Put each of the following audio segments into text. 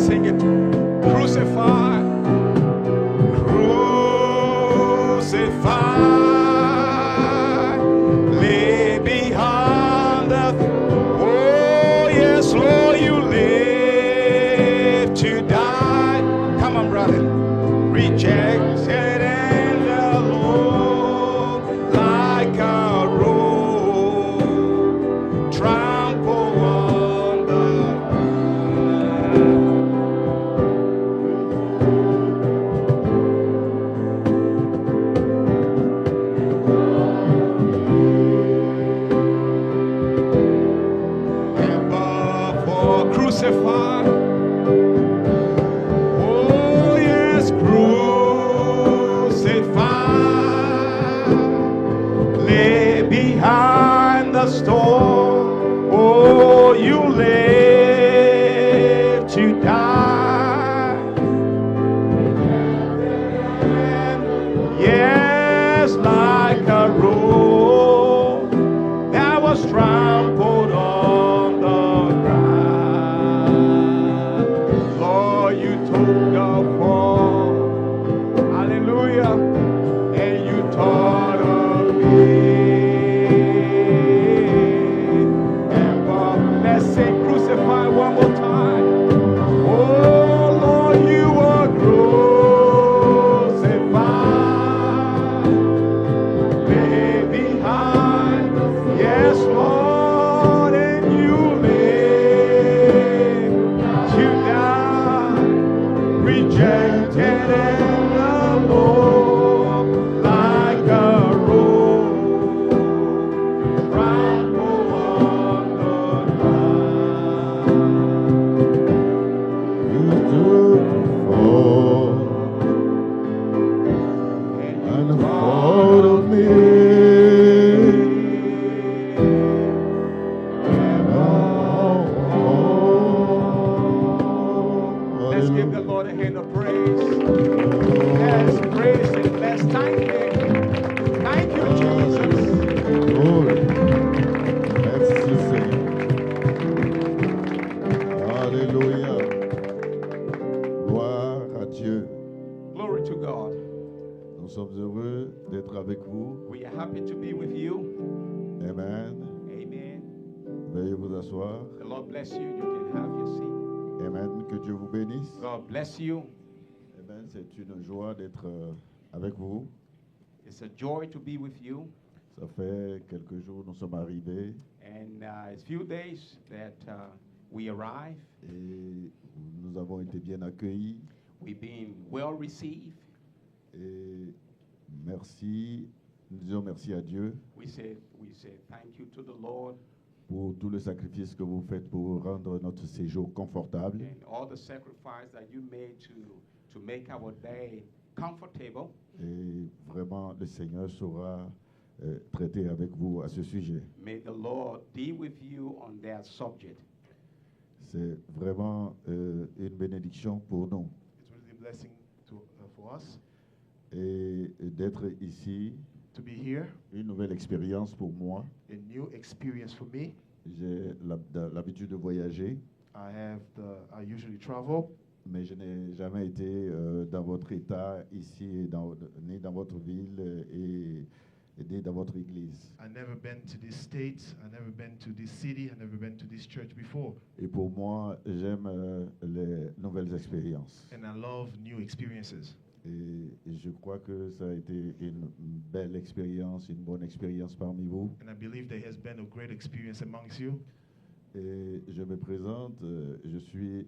sing it. Crucify, crucify, lay behind the. Oh yes, Lord, you live to die. Come on, brother. Rejected and alone, like a road, trample on the and for crucified. Oh yes, crucified, lay behind the stone. Oh, you live to die. Yes, like a road that was trampled on the ground. Lord, you took the fall. Hallelujah. And you taught of me. And let's say crucify one more time. Oh Lord, you were crucified. Lay behind. Yes, Lord, and you live to die. Rejected and alone, like a road, trample on the ground. You took fall and followed me. Let's give the Lord a hand of praise. Yes, praise Him. Let's thank Him. Thank you, Jesus. Glory. Merci Seigneur. Alléluia. Gloire à Dieu. Glory to God. Nous sommes heureux d'être avec vous. We are happy to be with you. Amen. Amen. Veuillez vous asseoir. The Lord bless you. You can have your seat. Amen. Que Dieu vous bénisse. God bless you. Amen. C'est une joie d'être avec vous. It's a joy to be with you. Ça fait quelques jours nous sommes arrivés And it's few days that we arrive. et nous avons été bien accueillis. We've been well received. Et merci, nous disons merci à Dieu We say thank you to the Lord pour tout le sacrifice que vous faites pour rendre notre séjour confortable. and all the sacrifice that you made to make our day comfortable. Et vraiment, le Seigneur saura traiter avec vous à ce sujet. May the Lord deal with you on that subject. C'est vraiment une bénédiction pour nous. It's really a blessing for us Et d'être ici, to be here. une nouvelle expérience pour moi. A new experience for me. J'ai l'habitude de voyager, I usually travel, mais je n'ai jamais été dans votre état ici, ni dans votre ville et ni dans votre église. I never been to this state, I never been to this city, I never been to this church before. Et pour moi, j'aime les nouvelles expériences. And I love new experiences. Et je crois que ça a été une belle expérience, une bonne expérience parmi vous. And I believe there has been a great experience amongst you. Et je me présente, je suis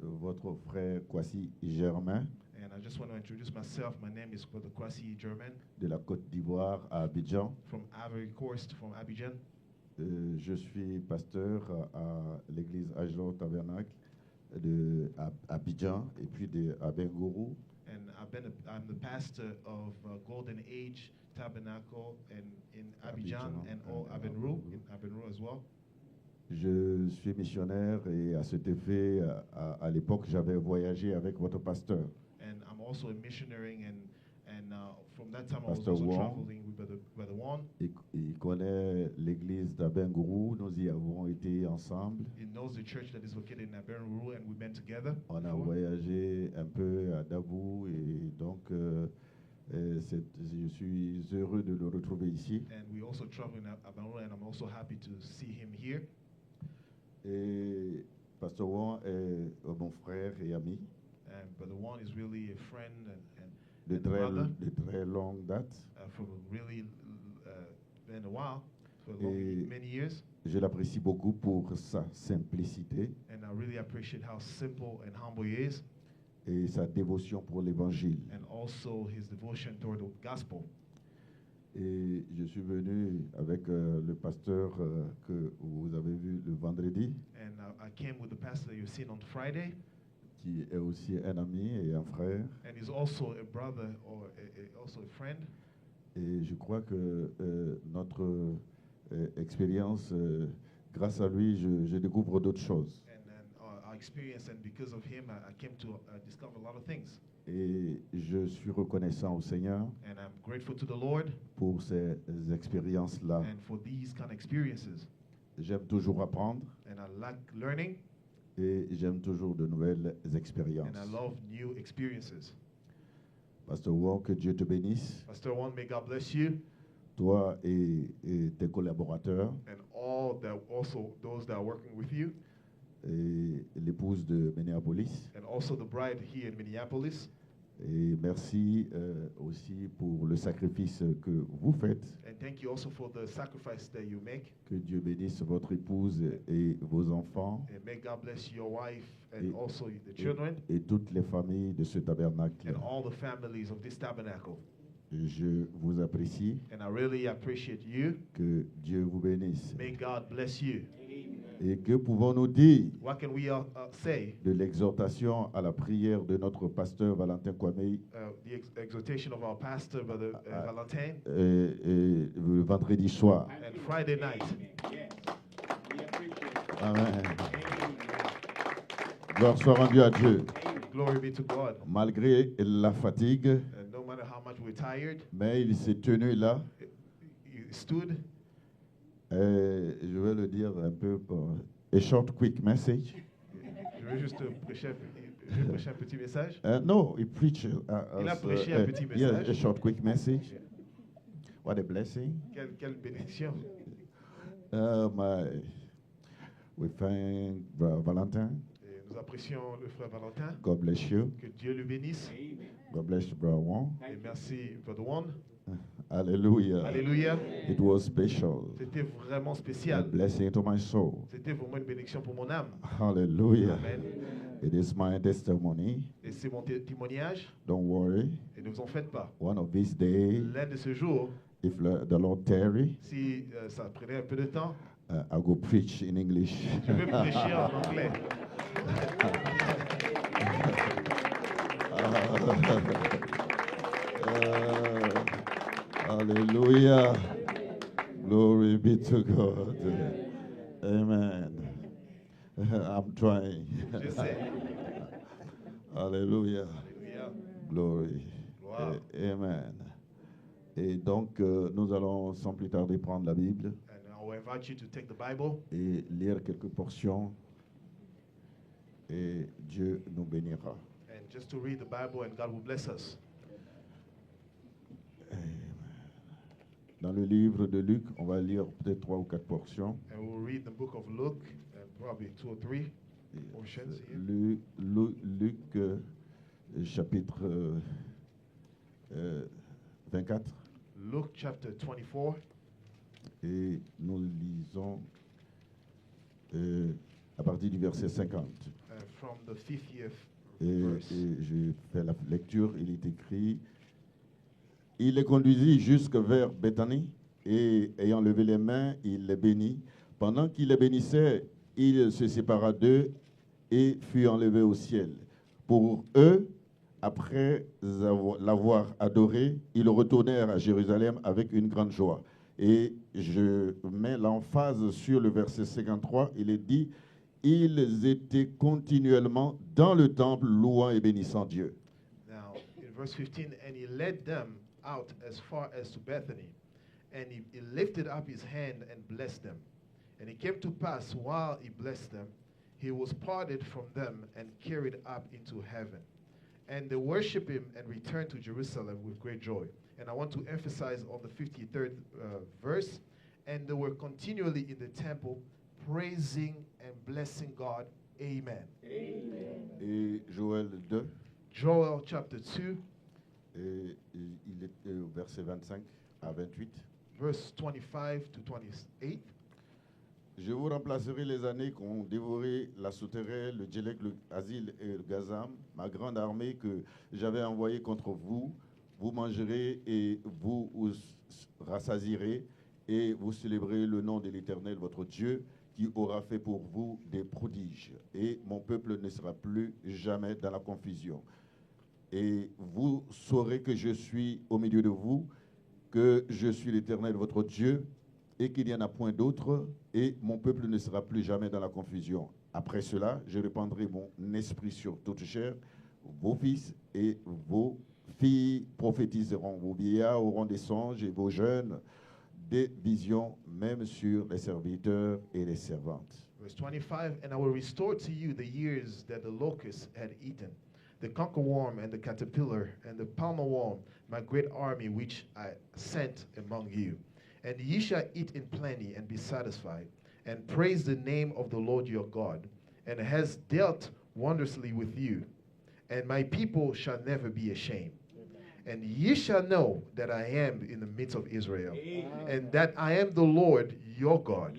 votre frère Kwasi Germain And I just want to introduce myself. My name is Brother Kwasi German de la Côte d'Ivoire à Abidjan. from Ivory Coast, from Abidjan. Je suis pasteur à l'église Agelor Tabernacle de Abidjan et puis à Bengourou. And I'm the pastor of Golden Age Tabernacle in Abidjan and Abenru, in Abenru as well. Je suis missionnaire et à cet effet, à l'époque, j'avais voyagé avec votre pasteur. And I'm also a missionary, and from that time, I was Pastor also Wong. traveling with Brother Wong. Il connaît l'église d'Abengourou. Nous y avons été ensemble. He knows the church that is located in Abengourou, and we met together. On a before. voyagé un peu à Dabou et donc je suis heureux de le retrouver ici. And we also travel in Abengourou, and I'm also happy to see him here. Et Pastor Wong est mon frère et ami And Brother Wong is really a friend de and brother très longue date. For really been a while, for Et many years. je l'apprécie beaucoup pour sa simplicité And I really appreciate how simple and humble he is, et sa dévotion pour l'évangile. and also his devotion toward the gospel. Et je suis venu avec le pasteur que vous avez vu le vendredi, And I came with the pastor that you've seen on Friday, qui est aussi un ami et un frère. and he's also a brother or also a friend. Et je crois que notre expérience, grâce à lui, je découvre d'autres choses. And then our experience, and because of him, I came to discover a lot of things. Et je suis reconnaissant au Seigneur And I'm grateful to the Lord pour ces expériences-là. and for these kind of experiences. J'aime toujours apprendre And I like learning, et j'aime toujours de nouvelles expériences. and I love new experiences. Pasteur Wong, que Dieu te bénisse, Pastor One, may God bless you, toi et tes collaborateurs, and all that, also those that are working with you, et l'épouse de Minneapolis. and also the bride here in Minneapolis. Et merci aussi pour le sacrifice que vous faites. And thank you also for the sacrifice that you make. Que Dieu bénisse votre épouse et vos enfants And may God bless your wife and Et- also the children et toutes les familles de ce tabernacle. and all the families of this tabernacle. Je vous apprécie. And I really appreciate you. Que Dieu vous bénisse. May God bless you. Et que pouvons-nous dire What can we say? de l'exhortation à la prière de notre pasteur Valentin Kwame The exhortation of our pastor, Brother Valentin, le vendredi soir. and Friday night. Amen. Gloire soit rendue à Dieu. Glory be to God. Malgré la fatigue, And no matter how much we're tired, mais il s'est tenu là. you stood. Je vais le dire un peu pour a short quick message. Je veux juste prêcher un petit message. No, he preached Il a prêché un petit yeah, message. a short quick message. What a blessing. Quelle bénédiction. We thank Brother Valentin. Et nous apprécions le frère Valentin. God bless you. Que Dieu le bénisse. God bless you, Brother Wong. Et merci, Brother One. Hallelujah. Alléluia. It was special. C'était vraiment A spécial. blessing to my soul. C'était vraiment une bénédiction pour mon âme. Hallelujah. Amen. It is my testimony. Et c'est mon témoignage. Don't worry. Et ne vous en faites pas. One of these days, L'un de ce jour, if the Lord tarry, si ça prenait un peu de temps, I'll go preach in English. je vais prêcher en anglais. Hallelujah. Glory be to God. Amen. I'm trying. Je sais. Hallelujah. Alléluia. Glory. Gloire. Amen. Et donc, nous allons sans plus tarder prendre la Bible And I will invite you to take the Bible et lire quelques portions. Et Dieu nous bénira. and just to read the Bible, and God will bless us. Dans le livre de Luc, on va lire peut-être 3 ou 4 portions. And we'll read the book of Luke, and probably 2 or 3 portions here. Luc, chapitre 24. Luke chapter 24, Et nous lisons à partir du verset 50. from the 50th Et verse. je fais la lecture. Il est écrit: Il les conduisit jusque vers Béthanie, et ayant levé les mains, il les bénit. Pendant qu'il les bénissait, il se sépara d'eux et fut enlevé au ciel. Pour eux, après l'avoir adoré, ils retournèrent à Jérusalem avec une grande joie. Et je mets l'emphase sur le verset 53. Il est dit: ils étaient continuellement dans le temple, louant et bénissant Dieu. Now, in Verse 15, and he led them out as far as to Bethany, and he lifted up his hand and blessed them. And it came to pass, while he blessed them, he was parted from them and carried up into heaven. And they worshiped him and returned to Jerusalem with great joy. And I want to emphasize on the 53rd verse. And they were continually in the temple, praising and blessing God. Amen. Amen. Et Joël 2, Joel chapter 2, et il est au verset 25 à 28. verse 25 to 28. Je vous remplacerai les années qu'ont dévoré la souterraine, le Djélek, le Asile et le Gazam, ma grande armée que j'avais envoyée contre vous. Vous mangerez et vous vous rassasierez et vous célébrerez le nom de l'Éternel, votre Dieu, qui aura fait pour vous des prodiges. Et mon peuple ne sera plus jamais dans la confusion. Et vous saurez que je suis au milieu de vous, que je suis l'Éternel, votre Dieu, et qu'il n'y en a point d'autre, et mon peuple ne sera plus jamais dans la confusion. Après cela, je répandrai mon esprit sur toute chair. Vos fils et vos filles prophétiseront, vos vieillards auront des songes et vos jeunes des visions, même sur les serviteurs et les servantes. Verse 25, and I will restore to you the years that the locust had eaten, the conquerworm and the caterpillar and the palmer worm, my great army which I sent among you. And ye shall eat in plenty and be satisfied, and praise the name of the Lord your God, and has dealt wondrously with you. And my people shall never be ashamed. And ye shall know that I am in the midst of Israel, and that I am the Lord your God,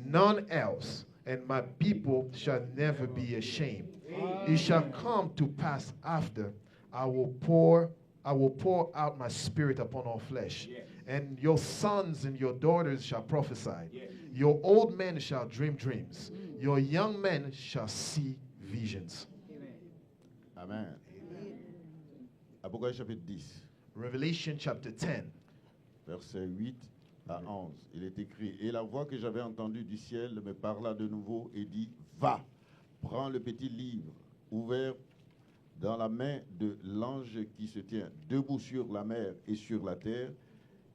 none else, and my people shall never be ashamed. It shall come to pass after I will pour out my spirit upon all flesh. And your sons and your daughters shall prophesy. Your old men shall dream dreams. Your young men shall see visions. Amen. Apocalypse chapitre 10, Revelation chapter 10, verset 8 à 11. Il est écrit, « Et la voix que j'avais entendue du ciel me parla de nouveau et dit, va, prends le petit livre ouvert dans la main de l'ange qui se tient debout sur la mer et sur la terre.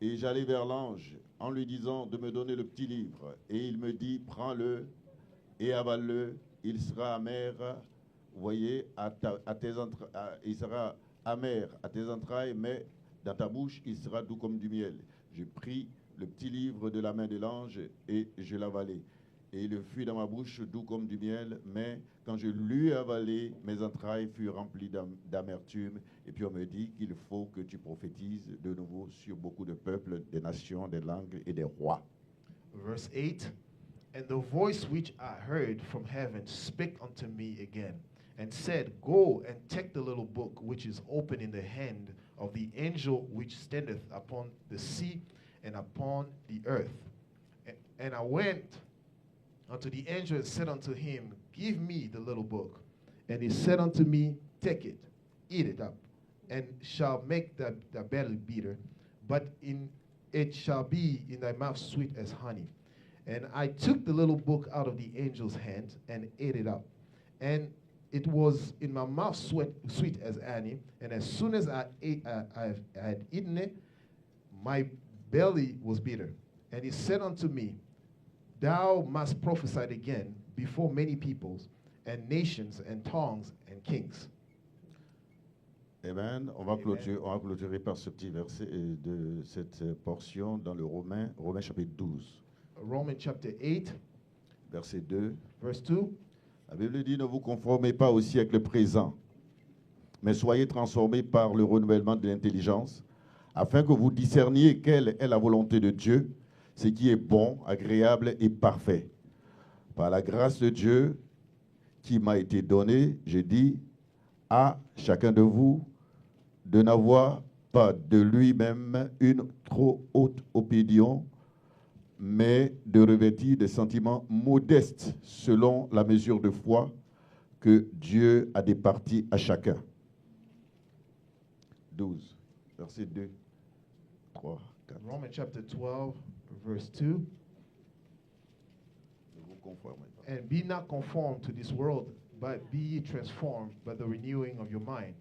Et j'allai vers l'ange en lui disant de me donner le petit livre. Et il me dit, prends-le et avale-le. Il sera amer, vous voyez, il sera amer à tes entrailles, mais dans ta bouche, il sera doux comme du miel. Je pris le petit livre de la main de l'ange et je l'avalai. Et il fut dans ma bouche doux comme du miel, mais quand je l'eus avalé, mes entrailles furent remplies d'amertume. Et puis on me dit qu'il faut que tu prophétises de nouveau sur beaucoup de peuples, des nations, des langues et des rois. verse 8. And the voice which I heard from heaven spake unto me again, and said, Go and take the little book which is open in the hand of the angel which standeth upon the sea and upon the earth. And I went unto the angel and said unto him, Give me the little book. And he said unto me, Take it, eat it up, and shall make thy belly bitter, but it shall be in thy mouth sweet as honey. And I took the little book out of the angel's hand and ate it up. And it was in my mouth sweet as honey. And as soon as I had eaten it, my belly was bitter. And he said unto me, Thou must prophesy again before many peoples and nations and tongues and kings. Amen. On va clôturer par ce petit verset de cette portion dans le Romains chapitre 12. Romans chapter 8, Verset 2. verse 2. La Bible dit, ne vous conformez pas au siècle présent, mais soyez transformés par le renouvellement de l'intelligence, afin que vous discerniez quelle est la volonté de Dieu, ce qui est bon, agréable et parfait. Par la grâce de Dieu qui m'a été donnée, je dis à chacun de vous de n'avoir pas de lui-même une trop haute opinion, mais de revêtir des sentiments modestes selon la mesure de foi que Dieu a départie à chacun. 12, verset 2, 3, 4. Romans chapter 12, verse 2. Ne vous conformez pas. And be not conformed to this world, but be ye transformed by the renewing of your mind.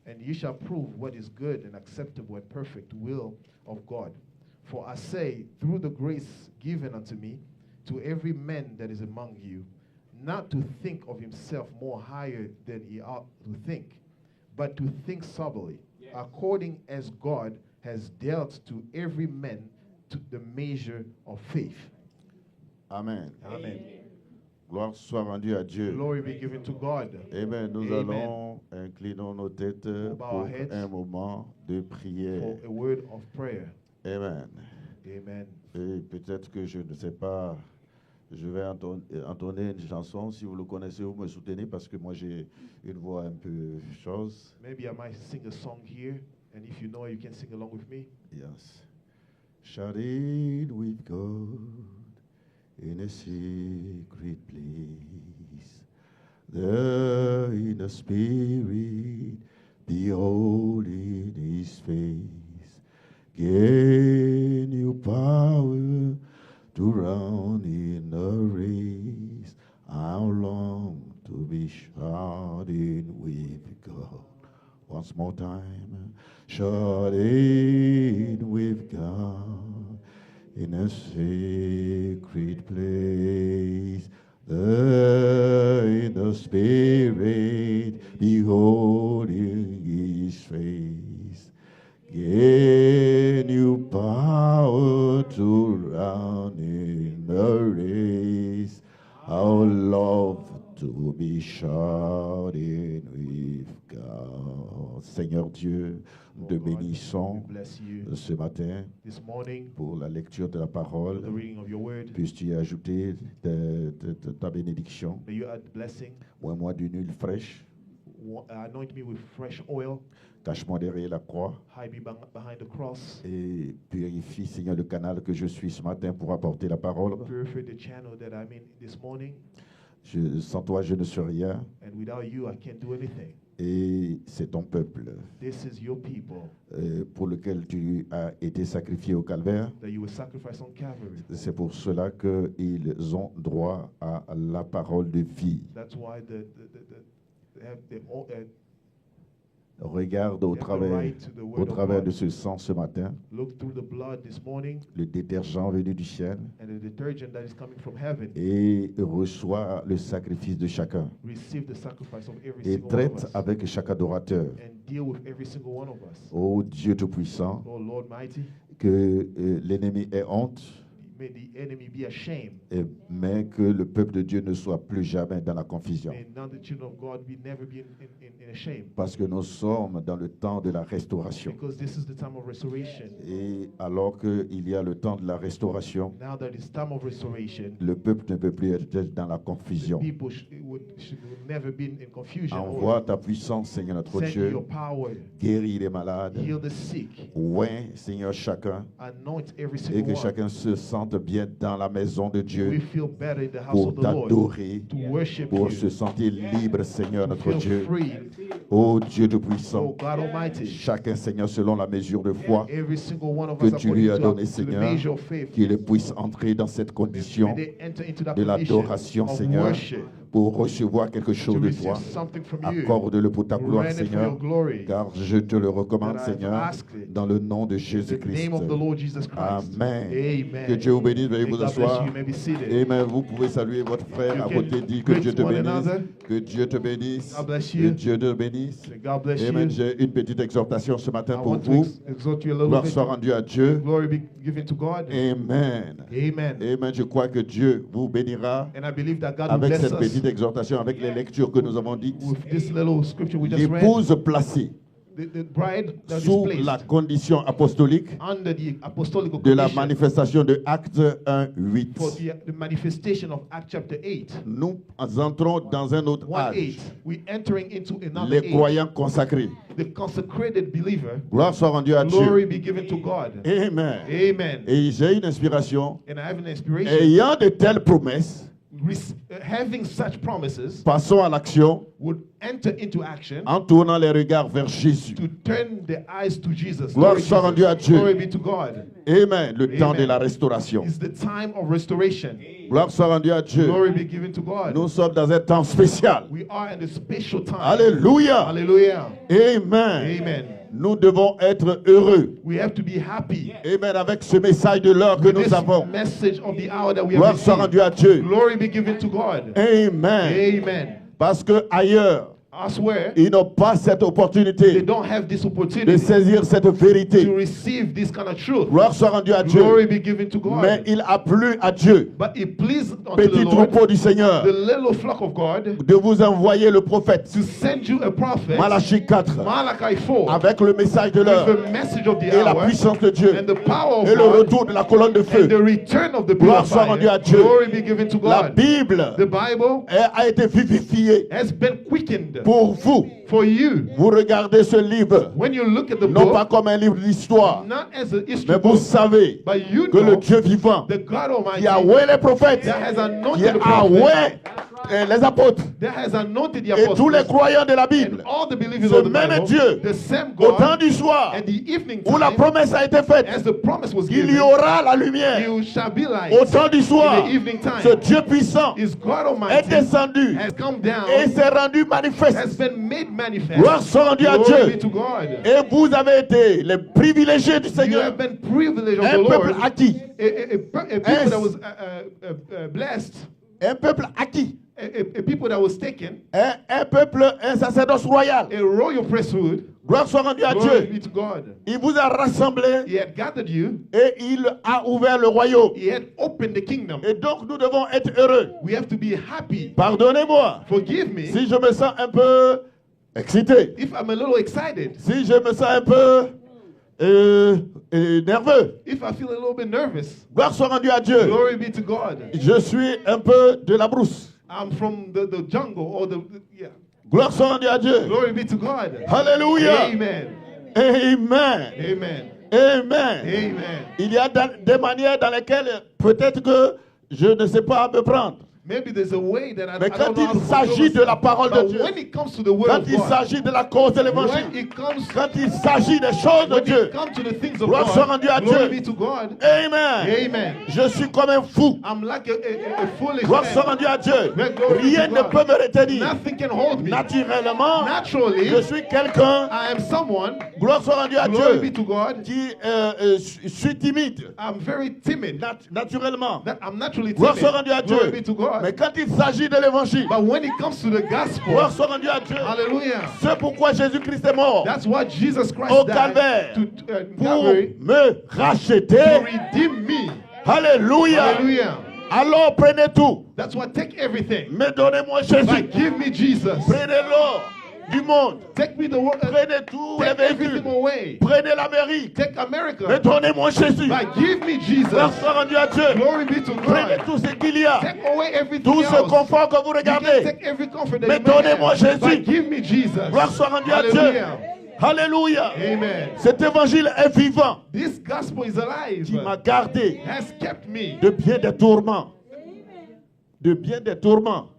and you shall prove what is good and acceptable and perfect will of God. For I say, through the grace given unto me, to every man that is among you, not to think of himself more higher than he ought to think, but to think soberly, according as God has dealt to every man to the measure of faith. Amen. Amen. Gloire soit rendue à Dieu. Glory be given to God. Amen. Nous Amen. allons incliner nos têtes bow pour our heads un moment de prière. For a word of prayer. Amen. Amen. Et peut-être que je ne sais pas, je vais entonner une chanson. Si vous le connaissez, vous me soutenez parce que moi j'ai une voix un peu chose. Maybe I might sing a song here, and if you know it, you can sing along with me. Yes. Shout it with God in a secret place. There in the spirit, beholding his face. Gain you power to run in the race. How long to be shouting with God? Once more time. Shouting with God in a secret place. There in the spirit, beholding his face. Gain you power to run in the race. How love to be shouting with God. Seigneur Dieu, nous te bénissons We bless you ce matin this morning pour la lecture de la for parole. the reading of your word. Puisses-tu ajouter ta bénédiction, May you add blessing. moi d'une huile fraîche, Anoint me with fresh oil. cache-moi derrière la croix Hide me behind the cross. et purifie, Seigneur, le canal que je suis ce matin pour apporter la parole. Purify the channel that I'm in this morning. Sans toi, je ne suis rien And without you, I can't do anything. et c'est ton peuple This is your people pour lequel tu as été sacrifié au calvaire. that you will sacrifice on Calvary. C'est pour cela qu'ils ont droit à la parole de vie. That's why Regarde au they have the travers, right to the au word of travers God. de ce sang ce matin, Look through the blood this morning le détergent venu du ciel, and the detergent that is coming from heaven. et reçoit le sacrifice de chacun Receive the sacrifice of every et single one of traite us avec chaque adorateur. and deal with every single one of us. Ô Dieu Tout-Puissant, Oh Lord mighty, que l'ennemi ait honte, may the enemy be ashamed. mais que le peuple de Dieu ne soit plus jamais dans la confusion. May none of the children of God be never be in shame. Parce que nous sommes dans le temps de la restauration. Because this is the time of restoration. Et alors qu'il y a le temps de la restauration, Now that it's time of restoration, le peuple ne peut plus être dans la confusion. people would never be in confusion. Envoie ta puissance, Seigneur notre Send Dieu. your power, Guéris les malades. heal the sick, Oint, Seigneur, chacun. anoint every Et single que one. chacun se sente bien dans la maison de We Dieu feel better in the house pour of the Lord, t'adorer, to worship pour you, se sentir libre, Seigneur to notre feel Dieu. free. Ô Dieu Oh Tout-Puissant, God Almighty, chacun, Seigneur, selon la mesure de foi every single one of que us tu lui as according donnée, to the Seigneur, measure of faith, qu'il puisse entrer dans cette may condition they enter into that de condition l'adoration, of Seigneur, worship, pour recevoir quelque to chose de receive toi. something from you. Accorde-le pour ta gloire, Grant it for Seigneur, your glory. car je te le recommande, That I have Seigneur, asked it. dans le nom de In the Jésus-Christ. name of the Lord Jesus Christ. Amen. Amen. Que Dieu vous bénisse, veuillez May vous God bless asseoir. you. You may be seated. Amen. Vous pouvez saluer votre frère You à can côté, dit que greet Dieu te one bénisse. another. Que Dieu te bénisse. God bless Que you. Dieu te bénisse. May God bless Amen. you. J'ai une petite exhortation ce I matin pour want to vous. exhort you a little Gloire bit. soit rendue à Dieu. Glory be given to God. Amen. Amen. Amen. Je crois que Dieu vous bénira And I believe that God will avec bless cette us petite exortation, avec les lectures que nous avons dites. with this little scripture we just read. L'épouse placée The bride that is sous placed la condition apostolique under the apostolic de la commission manifestation de Actes 1, 8. for the manifestation of Acts chapter 8. Nous entrons dans un autre 1:8. âge. We're entering into another Les age. croyants consacrés. The consecrated believer. Gloire soit rendue à Glory Dieu. be given to God. Amen. Amen. Et j'ai une inspiration. And I have an inspiration. Ayant de telles promesses, having such promises, passons à l'action would enter into action en tournant les regards vers Jésus. to turn their eyes to Jesus. Gloire Glory, soit rendue à Jesus. Dieu. Glory be to God. Amen. Le temps Amen. de la restauration. It's the time of restoration. Gloire soit rendue à Dieu. Glory be given to God. Nous sommes dans un temps spécial. We are in a special time. Alléluia. Hallelujah. Amen. Amen. Nous devons être heureux. We have to be happy. Amen. Avec ce message de l'heure que With nous this avons. message of the hour that we Gloire have soit rendue received. à Dieu. Glory be given to God. Amen. Amen. Parce que ailleurs, Elsewhere, ils n'ont pas cette they opportunité don't have this de opportunity saisir cette to vérité. receive this kind of truth. Gloire soit rendue à Dieu. Glory be given to God. Mais il a plu à Dieu, But it pleased unto petit the Lord, troupeau du Seigneur, the little flock of God, de vous envoyer le prophète to send you a prophet, Malachie 4 Malachi 4, avec le message de with l'heure the message of the et la hour, puissance de Dieu and the power of et le God, retour de la colonne de and the feu. return of the Gloire soit purifier. rendue à Dieu. Glory be given to La God. Bible The Bible a été vivifiée has been quickened pour vous. for you. Vous regardez ce livre, When you look at the non book, pas comme un livre d'histoire, not as an mais history vous book, savez but you que le know Dieu vivant the God Almighty qui a oué les prophètes, that has qui anointed the a prophet, oué les apôtres that has anointed the et tous les apostles, croyants de la and Bible, all the believers ce of the même Bible, Dieu, the same au temps God, du soir at the evening où la time, promesse a été faite, as the promise was il y given, aura la lumière. you shall be light. Au temps du soir, In the evening time, ce Dieu puissant is God est Almighty descendu has come down, et s'est rendu has manifeste. been made manifest. Gloire soit rendue à Glory be Dieu. to God. Et vous avez été les privilégiés du You Seigneur, have been privileged of un the peuple Lord, acquis, a people that was blessed, un peuple acquis, a people that was taken, un peuple, un sacerdoce royal. a royal priesthood. Gloire soit rendue à Glory Dieu. be to God. Il vous a rassemblés He had gathered you. et il a ouvert le royaume. He had opened the kingdom. Et donc nous devons être heureux. We have to be happy. Pardonnez-moi Forgive me si je me sens un peu excité, if I'm a little excited, si je me sens un peu nerveux. if I feel a little bit nervous. Gloire soit rendue à Dieu. Glory be to God. Je suis un peu de la brousse. I'm from the jungle or yeah. Gloire soit rendue à Dieu. Glory be to God. Alléluia. Amen. Amen. Amen. Amen. Amen. Il y a des manières dans lesquelles peut-être que je ne sais pas me prendre. Maybe there's a way that I Mais don't quand know how il to s'agit fulfill de la myself. parole de But Dieu, when it comes to the word quand of il God, s'agit de la cause de when l'évangile, it comes quand il s'agit des choses de when Dieu, it comes to the things of gloire soit rendue à God, glory Dieu. be to God. Amen. Amen. Je suis comme un fou. I'm like a foolish Gloire soit man. rendue à Dieu. Glory be Rien to ne God. peut me retenir. Nothing can hold me. Naturellement, Naturally, je suis quelqu'un, I am someone, gloire soit rendue à glory be Dieu, to God, qui suis timide. I'm very timid. Naturellement. That I'm naturally Gloire soit rendue à timid. Glory Dieu. be to God. Mais quand il s'agit de l'évangile, But when it comes to the gospel, gloire soit rendue à Dieu. hallelujah. C'est pourquoi Jésus-Christ est mort. That's why Jesus Christ Au died calvaire. to Pour Calvary me to racheter. redeem me. Alléluia. Hallelujah. Alors prenez tout. That's why take everything. Mais donnez-moi Jésus. Like, give me Jesus. Prenez l'or du monde. Take me the world. Prenez tous les Take véhicules. everything away. Prenez l'Amérique. Take Mais America. donnez-moi Jésus. Like, give me Jesus. Gloire soit rendue à Dieu. Glory be to Prenez God. tout ce qu'il y a. Take away everything Tout ce else. confort que vous You can regardez. take every comfort that Mais you may donnez-moi have. Jésus. But give me Jesus. Gloire soit rendue à Dieu. Hallelujah. Alléluia. Amen. Cet évangile est vivant. This gospel is alive. Qui m'a gardé Has kept me. de bien des tourments. De bien des tourments.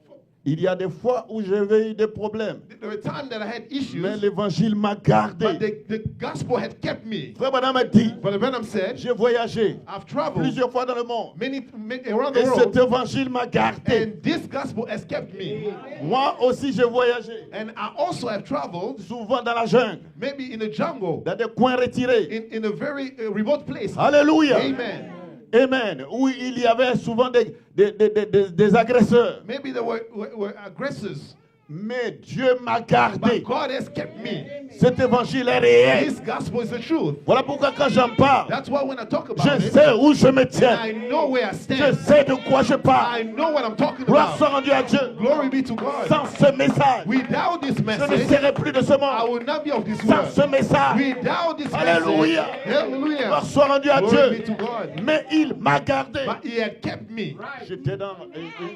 Il y a des fois où j'avais eu des problèmes. There were times that I had issues, Mais l'évangile m'a but gardé. the gospel had kept me. Frère Branham a dit, Brother Branham said, j'ai voyagé I've traveled plusieurs fois dans le monde. many around the Et cet world, évangile m'a gardé. and this gospel has kept me. Moi aussi j'ai voyagé. And I also have traveled, Souvent dans la jungle. maybe in a jungle, Dans des coins retirés. in a very remote place. Alléluia. Amen. Amen. Où il y avait souvent des agresseurs. Maybe there were aggressors, Mais Dieu m'a gardé. but God has kept me. Cet évangile est réel. This gospel is the truth. Voilà pourquoi quand j'en parle, That's why when I talk about je it, sais où je me tiens. I know where I Je stand. sais de quoi je parle. I know what I'm talking Gloire about. soit rendue à Dieu. Glory be to God. Sans ce message, Without this je ne message, serai plus de ce I monde. will not be of this Sans world. ce message, Without this Alléluia. message, hallelujah. gloire soit rendue à Glory be Dieu. to God. Mais il m'a gardé. But He had kept me.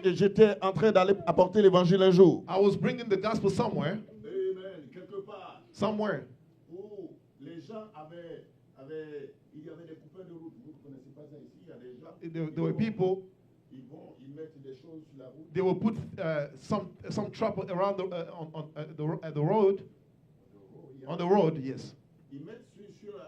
J'étais en train d'aller apporter l'évangile un jour. I was bringing the gospel somewhere, Amen. Quelque part somewhere. où les gens il y avait des coupeurs de route. Vous ne connaissez pas ça ici. Il y a des gens. There were people Ils mettent des choses sur la route. They will put some trap around the road. On the road, yes. Ils mettent sur la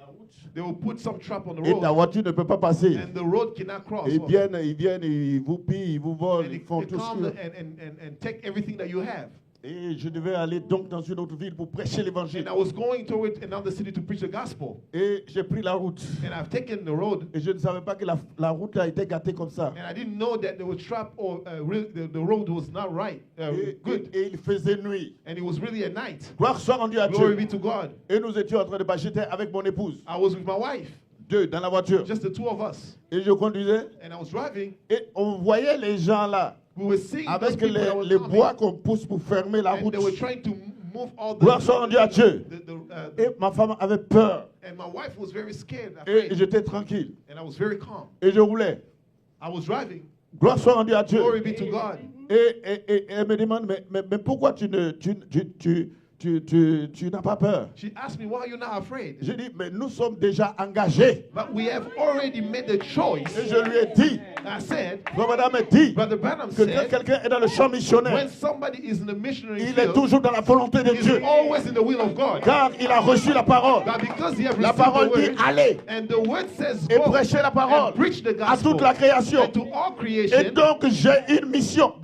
route. They will put some trap on the Et ta road, voiture ne peut pas passer. and the road cannot cross. Ils viennent, ils vous pillent, ils vous volent, And ils they font tout ce come que... and take everything that you have. Et je devais aller donc dans une autre ville pour prêcher l'évangile. And I was going toward another city to preach the gospel. Et j'ai pris la route. And I've taken the road. Et je ne savais pas que la route a été gâtée comme ça. And I didn't know that there was trap or the road was not right, good. Et il faisait nuit. And it was really at night. Gloire soit rendue à Glory be Dieu. to God. Et nous étions en train de j'étais avec mon épouse. I was with my wife, Deux dans la voiture. just the two of us. Et je conduisais. And I was driving. Et on voyait les gens là. We were seeing those Avec people that were les coming. bois qu'on pousse pour fermer la And route. they were trying to move all Gloire soit rendue à Dieu. the Et ma femme avait peur. and my wife was very scared, Et afraid. j'étais tranquille. And I was very calm. Et je roulais. I was driving. Gloire soit rendue à Dieu. Glory be to God. Et elle me demande, mais pourquoi tu n'as pas peur? She asked me, why are you not afraid? Je dis, mais nous sommes déjà engagés. But we have already made the choice. Et je lui ai dit, I said, madame me dit, Brother Branham que quand said, quelqu'un est dans le champ missionnaire, when somebody is in the missionary il est field, toujours dans la volonté de he's Dieu. always in the will of God. Car il a reçu la parole. But because he have La received parole the dit, word, allez and the word says et go prêchez la parole and preach the à gospel toute la création. and to all Et creation, donc j'ai une mission.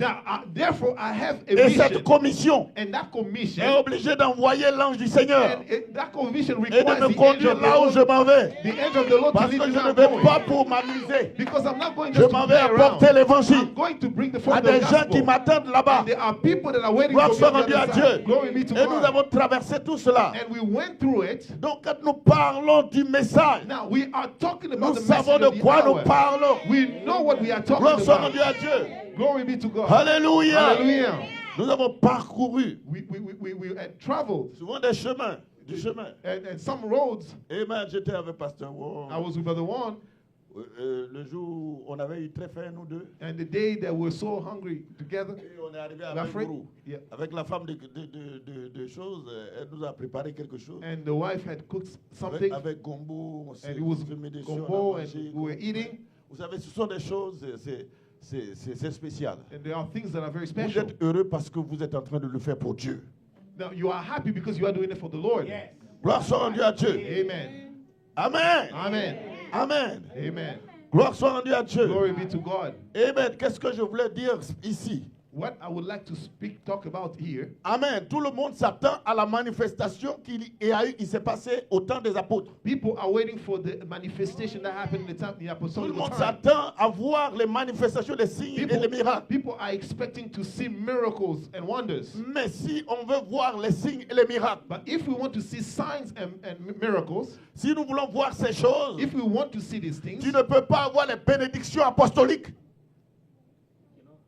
therefore I have a Et cette mission. commission And that commission, est obligée d'envoyer l'ange du Seigneur that commission et de requires me the angel conduire of the là où Lord, je m'en vais. the angel of the Lord to Parce lead que me je where ne I'm vais going. pas pour m'amuser. Because I'm not going Je just to m'en play vais apporter around. l'évangile I'm going to bring the à forth of des the gens qui gospel. m'attendent là-bas. And there are people that are waiting Gloire for me soit on the rendue à other Dieu. side. Glory be to Et nous God. avons traversé tout cela. And we went through it. Donc quand nous parlons du message, Now we are talking nous about the savons message de of the quoi nous hour. parlons. We know what we are talking Gloire soit about. rendue à Dieu. Glory be to God. Alléluia. Hallelujah. Nous avons parcouru We had traveled souvent des chemins, du chemin. and some roads. Amen. J'étais avec Pasteur Wong. I was with Brother Juan, Le jour où on avait eu très faim, nous deux. and the day that we're so hungry together, Et on est arrivé à Afraid? Bengourou. Yeah. Avec la femme de choses, elle nous a préparé quelque chose. and the wife had cooked something, Avec gombo, on s'est and it was fait des choses, gombo, on a and mangé. we were eating. Vous savez, ce sont des choses, c'est spécial. And there are things that are very Vous special. êtes heureux parce que vous êtes en train de le faire pour Dieu. Now you are happy because you are doing it for the Lord. Gloire soit rendue à Dieu. Amen. Amen. Amen. Amen. Amen. Gloire soit rendue à Dieu. Glory be to God. Amen. Qu'est-ce que je voulais dire ici? What I would like to talk about here. Amen. Tout le monde s'attend à la manifestation il s'est passé au temps des apôtres. People are waiting for the manifestation that happened in the Tout le apostolic monde time. s'attend à voir les manifestations, les signes et les miracles. People are expecting to see miracles and wonders. Mais si on veut voir les signes et les miracles, But if we want to see signs and miracles, si nous voulons voir ces choses, if we want to see these things, tu ne peux pas avoir les bénédictions apostoliques.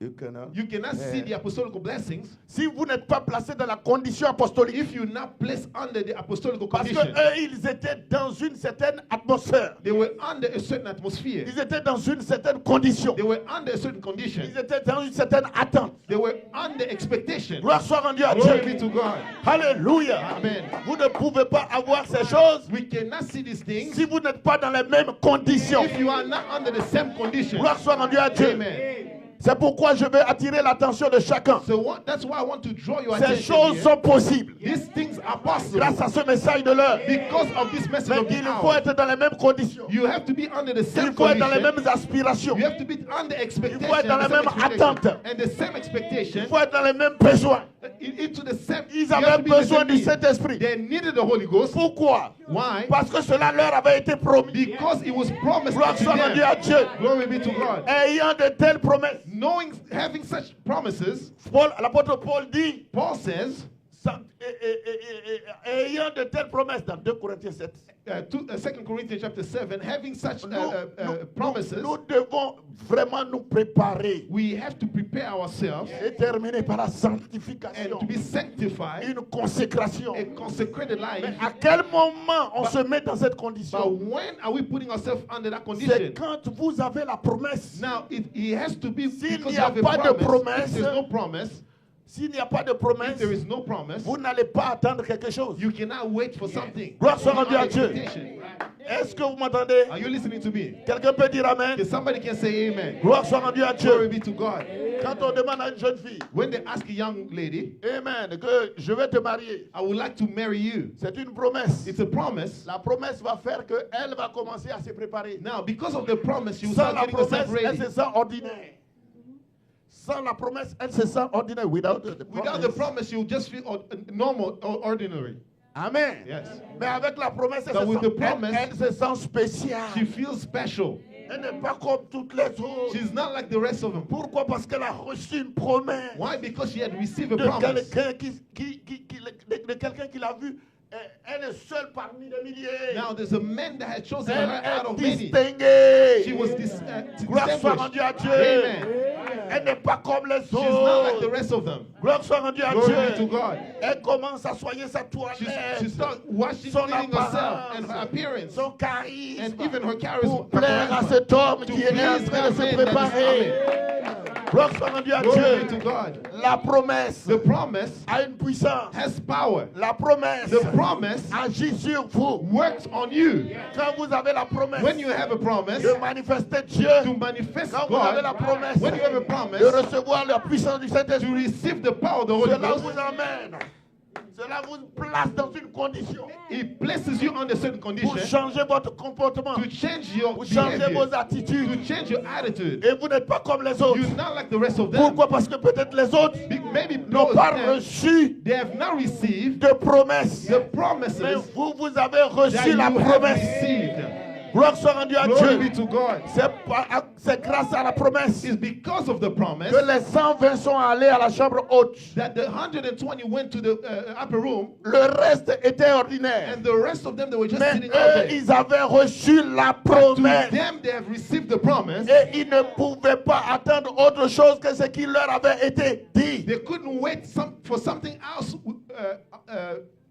you cannot see the apostolic blessings Si vous n'êtes pas placé dans la condition apostolique. if you're not placed under the apostolic Parce que condition. eux, ils étaient dans une certaine atmosphère. They were under a certain atmosphere. Ils étaient dans une certaine condition. They were under a certain condition. Ils étaient dans une certaine attente. They were under expectation. Gloire soit rendue à Glory be Dieu. to God. Alléluia. Amen. Vous ne pouvez pas avoir ces choses We cannot see these things si vous n'êtes pas dans les mêmes conditions. if you are not under the same condition. Gloire soit rendue à Dieu. Amen. C'est pourquoi je vais attirer l'attention de chacun. So that's why I want to draw your Ces attention choses here. sont possibles These things are possible grâce à ce message de l'heure. because of this message Mais of the il faut hour. être dans les mêmes conditions. You have to be under the same Il faut être dans les condition. mêmes aspirations. You have to be under expectation. Il faut être dans and la the same même expectation. attente. And the same expectation. Il faut être dans les mêmes besoins. Into the same. Ils you have avaient to be the besoin same du need. Saint-Esprit. They needed the Holy Ghost. Pourquoi? Why? Parce que cela leur avait été promis. Because it was promised Gloire to soit rendue them. à Dieu. Glory be to God. Ayant de telles promesses. Having such promises, L'apôtre Paul dit, Paul says, ayant de telles promesses dans 2 Corinthiens 7. 2 Corinthians chapter 7, having such Nous promises, devons vraiment nous préparer we have to prepare ourselves et terminer par la and sanctification, to be sanctified, une consécration. a consecrated life. Mais à quel moment on se met dans cette But condition? when are we putting ourselves under that C'est condition? quand vous avez la promesse. Now, it has to be S'il because n'y you a have a pas de promise. promesse, If there's no promise, S'il n'y a pas de If promesse, there is no promise, vous n'allez pas attendre quelque chose. you cannot wait for something. Gloire soit rendue à Dieu. Expectation. Est-ce que vous m'entendez? Are you listening to me? Quelqu'un peut dire Amen? Can somebody can say amen? Gloire soit rendue à Glory Dieu. be to God. Quand on demande à une jeune fille, When they ask a young lady, Amen, que je vais te marier, I would like to marry you, c'est une promesse. it's a promise. La promesse va faire qu'elle va commencer à se préparer. Now, because of the promise, you will Sans start la getting yourself promesse, elle ready. se sent ordinaire. Sans la promesse, elle se sent ordinaire. Without the Without the promise. promise, you just feel normal or ordinary. Amen. Yes. Mais avec la promesse, elle, But se with sent, the promise, elle se sent spéciale. She feels special. Elle n'est pas comme toutes les autres. She's not like the rest of them. Pourquoi? Parce qu'elle a reçu une promesse Why? Because she had received a de promise. quelqu'un qui l'a vu. Elle est seule parmi des milliers. Now there's a man that had chosen Elle her out est of many. distinguée. She was Gloire soit distinguished. rendue à Dieu. Amen. Elle n'est pas comme les She's not like the autres. rest of them. Gloire soit rendue à Glory be to Dieu. God. Elle commence à soigner sa She toilette, started washing, son cleaning herself and her apparence, appearance son charisme, and even her charisma. pour plaire à cet homme To qui est en please train de that se man that is préparer. Gloire soit rendue à Glory be to Dieu. God. La promesse The promise a une puissance. has power. La promesse The promise agit sur vous. works on you. Quand vous avez la promesse When you have a promise de manifester Dieu, to manifest quand vous avez la God, promesse when you have a de promise recevoir la puissance du to Saint-Esprit, receive the power of the Holy cela Ghost, vous amène, cela vous place dans une condition it places you under certain pour conditions changer votre comportement, to change your pour changer behavior, vos attitudes. to change your attitude. Et vous n'êtes pas comme les autres. You're not like the rest of them. Pourquoi? Parce que peut-être les autres Maybe n'ont those pas of them, reçu they have not received de promesse. the promises Mais that vous, vous avez reçu you la have promesse. received. Gloire soit rendue à Glory Dieu. be to God. C'est grâce à la promesse It's because of the promise que les 120 sont allés à la chambre haute. that the 120 went to the upper room, Le reste était ordinaire. and the rest of them, they were just Mais sitting out eux, there. ils avaient reçu la To promesse. them, they have received the promise. Et ils ne pouvaient pas attendre autre chose que ce qui leur avait été dit. They couldn't wait for something else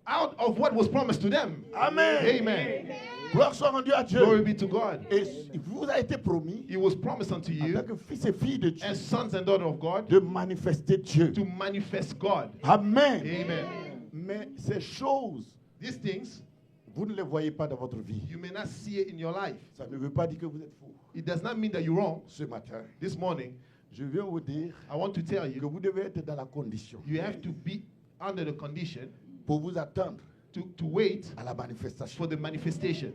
out of what was promised to them. Amen. Amen. Gloire soit rendue à Dieu. Glory be to God. Et il vous a été promis, It was promised unto en you, tant que fils et filles de Dieu, as sons and daughters of God, de manifester Dieu. to manifest God. Amen. Amen. Mais ces choses, These things, vous ne les voyez pas dans votre vie. you may not see it in your life. Ça ne veut pas dire que vous êtes fou. It does not mean that you're wrong. Ce matin, This morning, je viens vous dire I want to tell que you, vous devez être dans la condition you have to be under the condition pour vous attendre to wait à la manifestation. for the manifestation.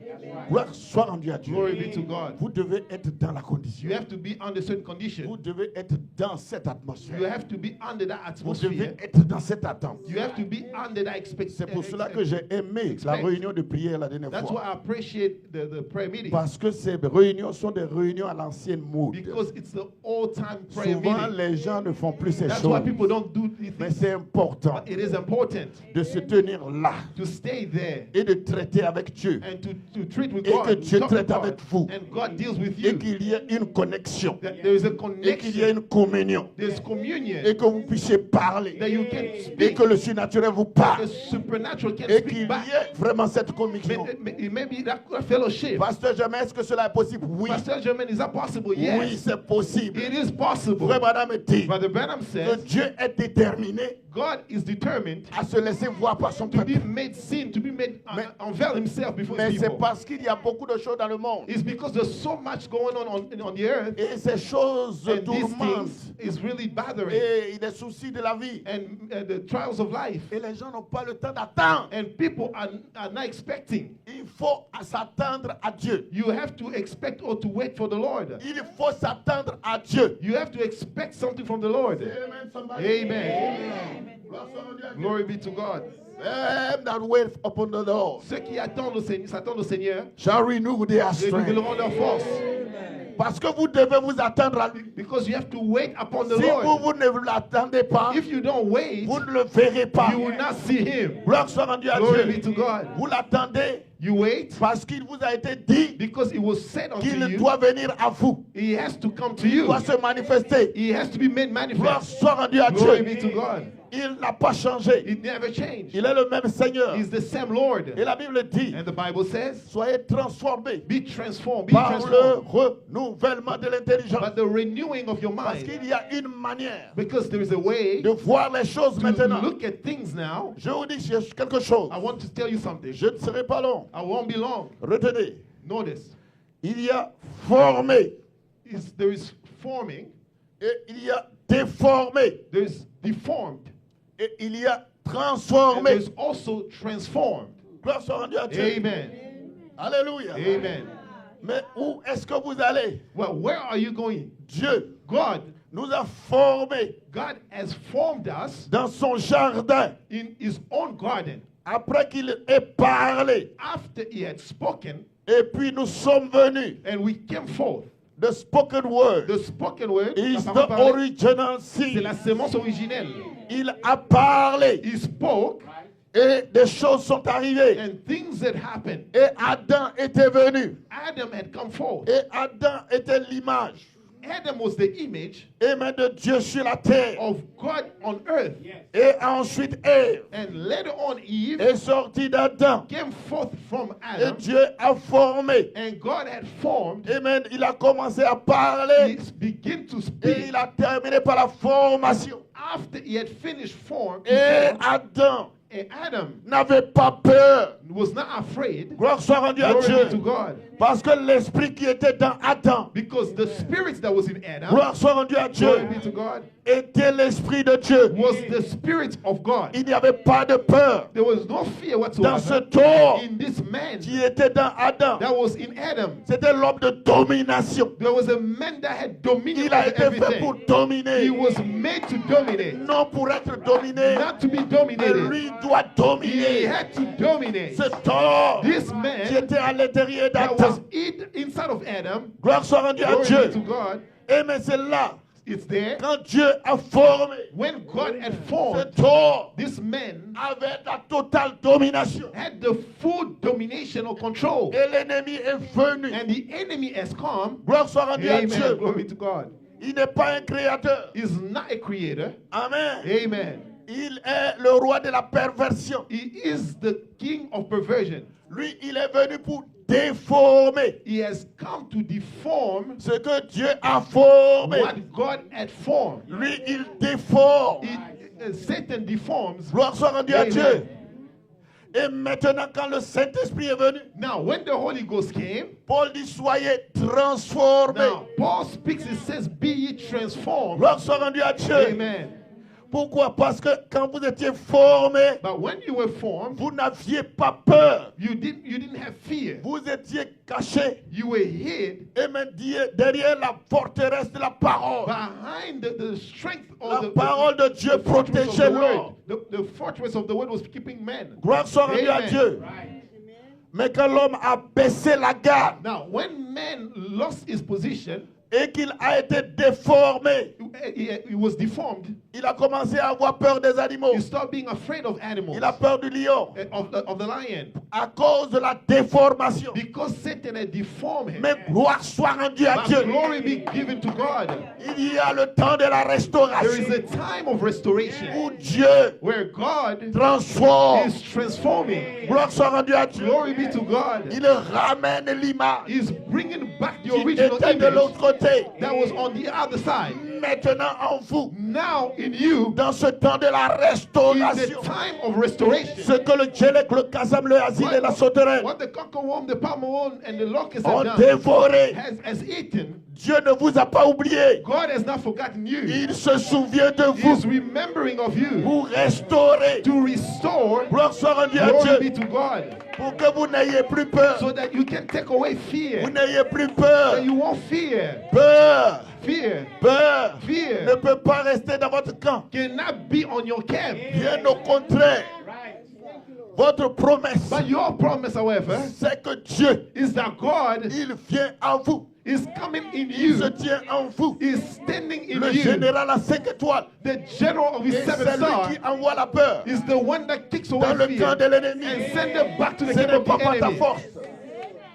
Gloire soit rendue à Dieu. Glory be to God. Vous devez être dans la condition. You have to be under certain Vous condition. devez être dans cette atmosphère. You have to be under that Vous devez atmosphere. être dans cette attente. You have to be under that C'est pour cela que j'ai aimé la réunion de prière la dernière That's why fois. I appreciate the prayer meeting. Parce que ces réunions sont des réunions à l'ancienne mode. Because it's the old-time prayer Souvent, meeting. les gens ne font plus ces That's choses. why people don't do these Mais things. c'est important But it is important de se tenir là to stay there et de traiter avec Dieu. and to treat with Et God. que to Dieu talk to traite God, avec vous. and God deals with Et you. qu'il y ait une connexion. That there is a Et qu'il y ait connection. une communion. There's communion. Et que vous puissiez parler. That you can Et speak. que le surnaturel vous The parle. supernatural can Et qu'il speak y back. ait vraiment cette communion. It may be that fellowship. Pasteur Germain, est-ce que cela est possible? Oui. Pastor Germain, is that possible? Oui, Yes. c'est possible. It is possible. Frère Madame dit Brother Branham que says Dieu est déterminé God is determined à se laisser voir par son to be peuple. made seen, to be made Mais- unveil himself before Mais his c'est people. parce qu'il y a beaucoup de choses dans le monde. It's because there's so much going on the earth, Et ces choses and these tourmentent. things is really bothering, Et les soucis de la vie. and the trials of life, Et les gens n'ont pas le temps d'attendre. and people are not expecting. Il faut s'attendre à Dieu. You have to expect or to wait for the Lord. Il faut s'attendre à Dieu. You have to expect something from the Lord. Amen, somebody. Amen. Glory be to God. Them that wait upon the Lord Ceux qui attendent au Seigneur, s'attendent au Seigneur, shall renew their ils renouvelleront strength. leur force. Parce que vous devez vous attendre à lui. Because you have to wait upon the Si vous, Lord. vous ne l'attendez pas, If you don't wait, vous ne le verrez pas. you will not see Him. Gloire soit rendue à Glory be Dieu. to God. Vous l'attendez, You wait parce qu'il vous a été dit because it was said unto qu'il you. doit venir à vous. He has to come to Il you. doit se manifester. He has to be made Gloire manifest. soit rendue à Glory Dieu. be to God. Il n'a pas changé. It never changed. Il est le même Seigneur. He's the same Lord. Et la Bible dit, And the Bible says, soyez transformés be transformed. Be par le transformed. renouvellement de l'intelligence. But the renewing of your Parce mind. qu'il y a une manière Because there is a way de voir les choses to maintenant. look at things now. Je vous dis quelque chose. I want to tell you something. Je ne serai pas long. I won't be long. Retenez. Notice. Il y a formé There is forming. et il y a déformé There is deformed. et il y a And transformé. there is also transformed. Gloire soit rendue à Dieu. Amen. Alléluia. Amen. Mais où est-ce que vous allez? Well, where are you going? Dieu God. nous a formés God has formed us dans son jardin in his own garden. après qu'il ait parlé. After he had spoken, Et puis nous sommes venus. and we came forth. The spoken word The spoken word is la the parole parlée, original c'est seed. la sémence originelle. Il a parlé He spoke, et des choses sont arrivées. and things had happened. Et Adam était venu. Adam had come forth. Et Adam était l'image. Adam was the image Amen de Dieu sur la terre. of God on earth. Et ensuite Ève And later on, Eve est sortie d'Adam. came forth from Et Adam, Dieu a formé. and God had formed. Amen. Il a commencé à parler. He began to Et speak. il a terminé par la formation. After he had finished form, he Et formed, Adam and Adam n'avait pas peur. was not afraid. Gloire soit rendue à Glory be to Dieu. God. Parce que l'esprit qui était dans Adam, Because the spirit that was in Adam, gloire soit rendue à Dieu, glory be to God, était l'esprit de Dieu. was the spirit of God. Il n'y avait pas de peur There was no fear dans ce whatsoever taureau in this man qui était dans Adam. that was in Adam. C'était l'homme de domination. There was a man that had dominion Il a over été fait pour everything. dominer, He was made to dominate, non pour être dominé. not to be Et dominated. lui doit He dominer. had to dominate. Ce taureau This qui man était à l'intérieur that was d'Adam. inside of Adam, Gloire soit rendue à glory be Dieu. to God, Et mais c'est là, it's there. quand Dieu a formé When God had ce formed, taureau, this man avec la totale domination. had the full domination or control. Et l'ennemi est venu. And the enemy has come. Gloire soit rendue à Amen. Dieu. Glory to God. Il n'est pas un créateur. He's not a creator. Amen. Amen. Il est le roi de la perversion. He is the king of perversion. Lui, il est venu pour déformer He has come to deform ce que Dieu a formé. what God had formed. Lui, il déforme. Satan deforms. Gloire soit rendue à Amen. Dieu. Et maintenant, quand le Saint-Esprit est venu, Now, when the Holy Ghost came, Paul dit, soyez transformés. now Paul speaks, it says, be ye transformed. Gloire soit rendue à Dieu. Amen. Pourquoi? Parce que quand vous étiez formés, But when you were formed, vous n'aviez pas peur. you didn't have fear. Vous étiez cachés. You were hid Et même derrière la forteresse de la parole. behind the strength La of the parole de Dieu the fortress of protégeait the l'homme. word. The fortress of the word was keeping men. Gloire soit rendue à Amen. Dieu. Mais quand l'homme a baissé la garde Now, when man lost his position, et qu'il a été déformé, he was deformed. il a commencé à avoir peur des animaux. He stopped being afraid of animals, Il a peur du lion of the lion, à cause de la déformation. because Satan had deformed him. Mais gloire soit rendue à But Dieu. glory be given to God. Il y a le temps de la There is restauration a time of restoration où Dieu where God transforme. is transforming. Gloire soit rendue à Dieu. Glory be to God. Il ramène l'image He's bringing back the qui original était de image l'autre côté. that was on the other side. Maintenant en vous, Now in you dans ce temps de la is the restauration, time of restoration. ce que le Djelek, le Kazam, le Asile et la sauterelle What the conquerworm, the palmer worm, and the locust ont have done dévoré, has eaten. Dieu ne vous a pas oublié. God has not forgotten you. Il se souvient de He vous is remembering of you pour restaurer. to restore. Gloire soit rendue à Glory Dieu be to God, pour que vous n'ayez plus peur. so that you can take away Vous fear. n'ayez plus peur. That you won't fear. Peur, Fear peur ne Fear peut pas rester dans votre camp. cannot be on your camp. Bien au contraire. Votre promesse, But your promise, however, c'est que Dieu, is that God, il vient à vous. is coming in Il se you. tient en vous. Is standing in Le you. général à 5 étoiles. The general of his Et c'est 7 stars lui qui envoie la peur is the one that kicks away dans le fear camp de l'ennemi. and send them back to the Ce camp n'est of pas the par ta enemy. force.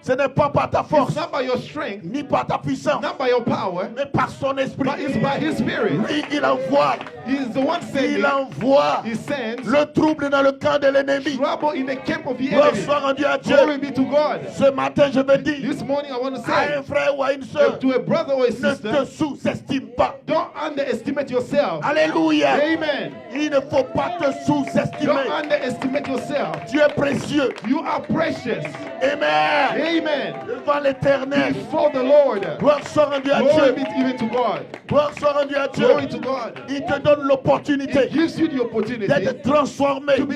Ce n'est pas par ta It's force, not by your strength, ni par ta puissance, not by your power, mais par son esprit. but it's by his spirit. Lui, il envoie. He's the one Il sending. envoie He sends le trouble dans le camp de l'ennemi. trouble in the camp of the Gloire enemy. soit rendue à Dieu. Glory be to God. Ce matin, je veux dire This morning I want to à say un frère ou à une soeur, to a brother or a ne sister, te sous-estime pas. don't underestimate yourself. Alléluia. Amen. Il ne faut pas te Don't sous-estimer. underestimate yourself. Tu es précieux. You are precious. Amen. Amen. Devant l'éternel. Before the Lord. Gloire soit rendue à Glory be Dieu. even to God. Gloire soit rendue à Dieu. Glory to God. Il te donne l'opportunité It gives you the opportunity d'être transformé to be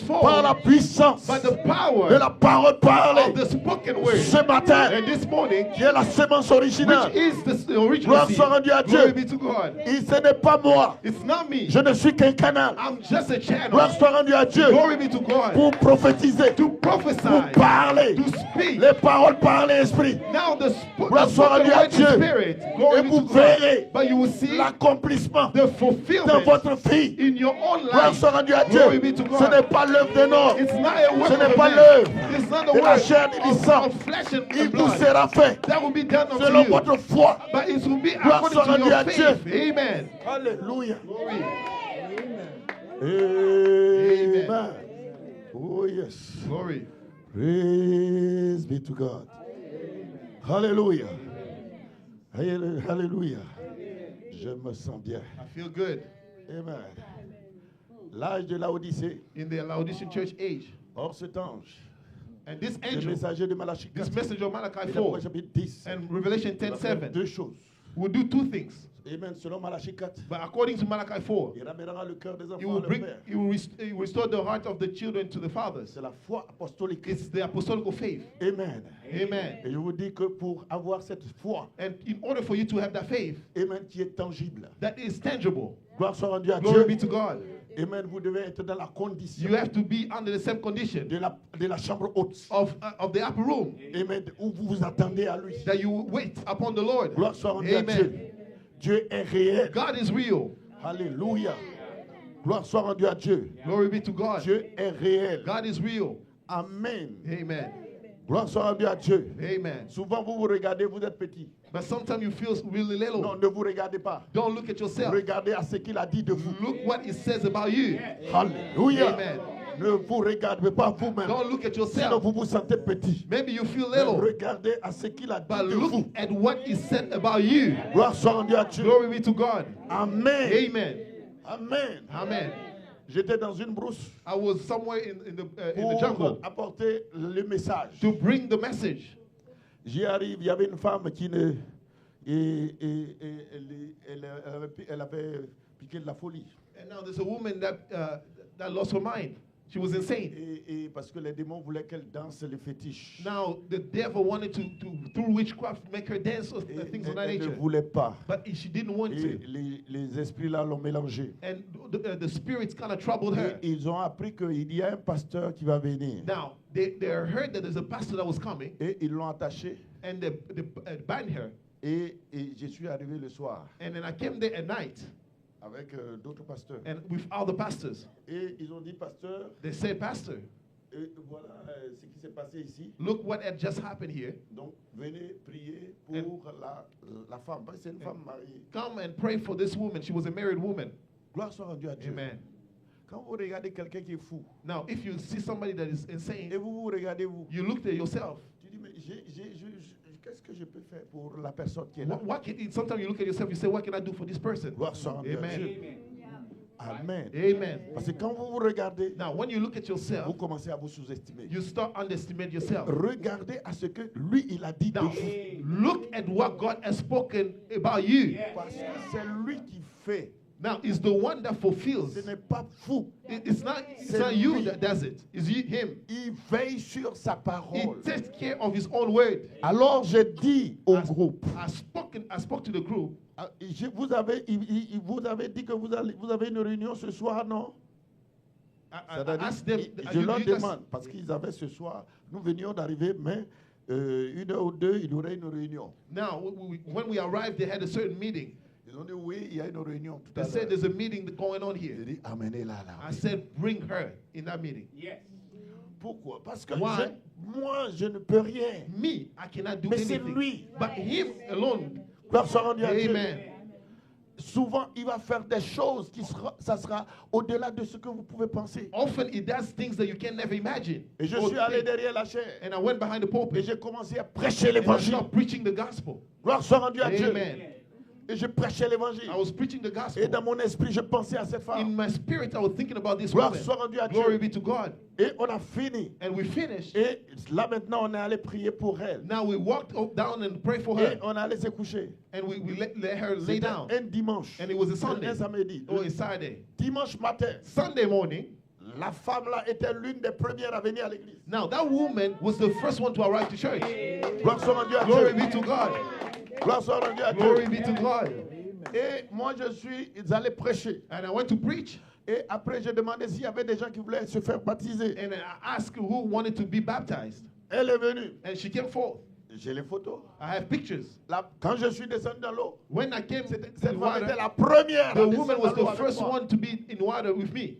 par la transformed puissance by the de power la parole parlée. of the spoken word. Ce matin, And this morning, qui est la sémence originale. which is the original Gloire seed. soit rendue à Glory Dieu. be to God. Et ce n'est pas moi. It's not me. Je ne suis qu'un canal. I'm just a channel. Gloire soit rendue à Dieu Glory be to God. pour prophétiser, To pour prophesy, parler. to speak. Les paroles par l'esprit. Now the Gloire soit spoken rendue à word is Dieu. spirit. Glory Et be vous to God. verrez But you will see l'accomplissement the dans fulfillment votre vie. in your own Gloire life. soit rendue à Dieu. Glory be to Ce God. n'est pas l'œuvre d'un homme. It's not a work Ce of n'est a pas man. l'œuvre It's not the de la work chair et du sang. of flesh and Il vous blood. sera fait That will be done unto selon you. votre foi. But it will be Gloire according soit to rendue your à faith. Dieu. Amen. Alléluia. Glory. Amen. Oh yes. Glory. Praise be to God. Hallelujah. Hallelujah. Je me sens bien. I feel good. Amen. L'âge de l'Odyssée. In the Laodicean church age. Or cet ange, And this le angel, messager de Malachie this 4, messenger of Malachi et 4 l'Apocalypse chapitre 10, and Revelation il va faire 10:7 deux choses. will do two things. Amen. Selon Malachie 4, But according to Malachi 4, il ramènera le cœur des he enfants à will leur bring, père. he will, he will restore the heart of the children to the fathers. C'est la foi apostolique. It's the apostolical faith. Amen. Amen. Et je vous dis que pour avoir cette foi, And in order for you to have that faith Amen, qui est tangible, that is tangible, gloire soit rendue à glory Dieu. be to God. Amen. Vous devez être dans la condition You have to be under the same condition de la chambre haute. of the upper room, Amen. Où vous vous attendez à lui. that you wait upon the Lord. Gloire soit rendue à Dieu. Amen. Dieu est réel. God is real. Alléluia. Gloire soit rendue à Dieu. Glory be to God. Dieu est réel. God is real. Amen. Amen. Gloire soit rendue à Dieu. Amen. Souvent, vous vous regardez, vous êtes petit. But sometimes you feel really little. Non, ne vous regardez pas. Don't look at yourself. Regardez à ce qu'il a dit de vous. Look what it says about you. Alléluia. Amen. Ne vous regardez pas vous-même. Don't look at Sinon, yourself. vous vous sentez petit. Maybe you feel Mais little. regardez à ce qu'il a dit But de look vous. at what is said about you. Gloire soit rendue à Dieu. Glory be to God. Amen. Amen. Amen. Amen. J'étais dans une brousse I was somewhere in the pour jungle apporter le message. to bring the message. J'y arrive, il y avait une femme qui ne... elle avait piqué de la folie. And now there's a woman that lost her mind. She was insane. Et parce que les démons voulaient qu'elle danse les fétiches. Now the devil wanted to through witchcraft, make her dance or Et things of that elle ne nature. voulait pas. But she didn't want Et to. les esprits là l'ont mélangé. And the spirits kind of troubled her. Et ils ont appris qu'il y a un pasteur qui va venir. Now, they heard that there's a pastor that was coming, Et ils l'ont attaché. and they bind her. Et je suis arrivé le soir And then I came there at night, avec d'autres pasteurs. and with all the pastors. Et ils ont dit, pasteur, They said, Pastor, et voilà ce qui s'est passé ici. look what had just happened here. Donc, venez prier pour la femme. Parce que c'est une femme mariée. Come and pray for this woman. She was a married woman. Gloire soit rendue à Dieu. Amen. Quand vous regardez quelqu'un qui est fou, Now, if you see somebody that is et insane, vous vous regardez vous, you look at yourself. tu dis, mais qu'est-ce que je peux faire pour la personne qui est là? Sometimes you look at yourself, you say, what can I do for this person? Gloire soit rendue à Amen. Dieu. Amen. Amen. Parce que quand vous vous regardez, Now, when you look at vous yourself, commencez à vous sous-estimer. you start underestimating yourself. Regardez à ce que lui, il a dit de Now, vous. look at what God has spoken about you. Parce que c'est lui qui fait. Now, it's the one that fulfills. Ce n'est pas vous. It's not C'est you lui. that does it. It's him. Il veille sur sa He parole. takes care of his own word. Alors j'ai dit au groupe, I spoke to the group. vous avez dit que vous avez une réunion ce soir, non? I C'est-à-dire, asked them. je you leur guys- demande, parce qu'ils avaient ce soir, nous venions d'arriver, mais 1 heure ou 2, il y aurait une réunion. Now, when we arrived, they had a certain meeting. Ils ont dit oui, il y a une réunion tout They à said l'heure. there's a meeting going on J'ai here. dit amenez-la là. I said, bring her in that meeting. Yes. Pourquoi? Parce que Why? moi, je ne peux rien. Me, I cannot do Mais c'est anything. lui. But him alone. Gloire soit rendue à Dieu. Amen. Souvent, il va faire des choses ça sera au-delà de ce que vous pouvez penser. Often he does things that you can never imagine. Et je or suis allé think. derrière la chair. And I went behind the Et pulpit. j'ai commencé à prêcher And I l'évangile. started preaching the gospel. Gloire soit rendue à Dieu. Amen. Et je prêchais l'évangile. I was preaching the Et gospel. dans mon esprit, je pensais à cette In femme. my spirit, I was thinking about this Gloire woman. soit rendue à Glory Dieu. be to God. Et on a fini. And we finished. Et là maintenant, on est allé prier pour elle. Now we walked up, down and prayed for Et her. on allait se coucher. And we let her lay C'était down. un dimanche. And it was a Sunday. Un samedi. Or a Saturday. Dimanche matin, Sunday morning. la femme là était l'une des premières à venir à l'église. Now that woman was the first one to arrive to church. Gloire soit rendue à Glory Dieu. be to God. Gloire soit rendue à Glory Dieu. be to God. Et moi, ils allaient prêcher. And I went to preach. Et après, j'ai demandé s'il y avait des gens qui voulaient se faire baptiser. And I asked who wanted to be baptized. Elle est venue. And she came forth. J'ai les photos. I have pictures. Là, quand je suis descendu dans l'eau, When I came to cette the femme water, était la première. the à woman descendre was dans l'eau the avec first moi. one to be in water with me.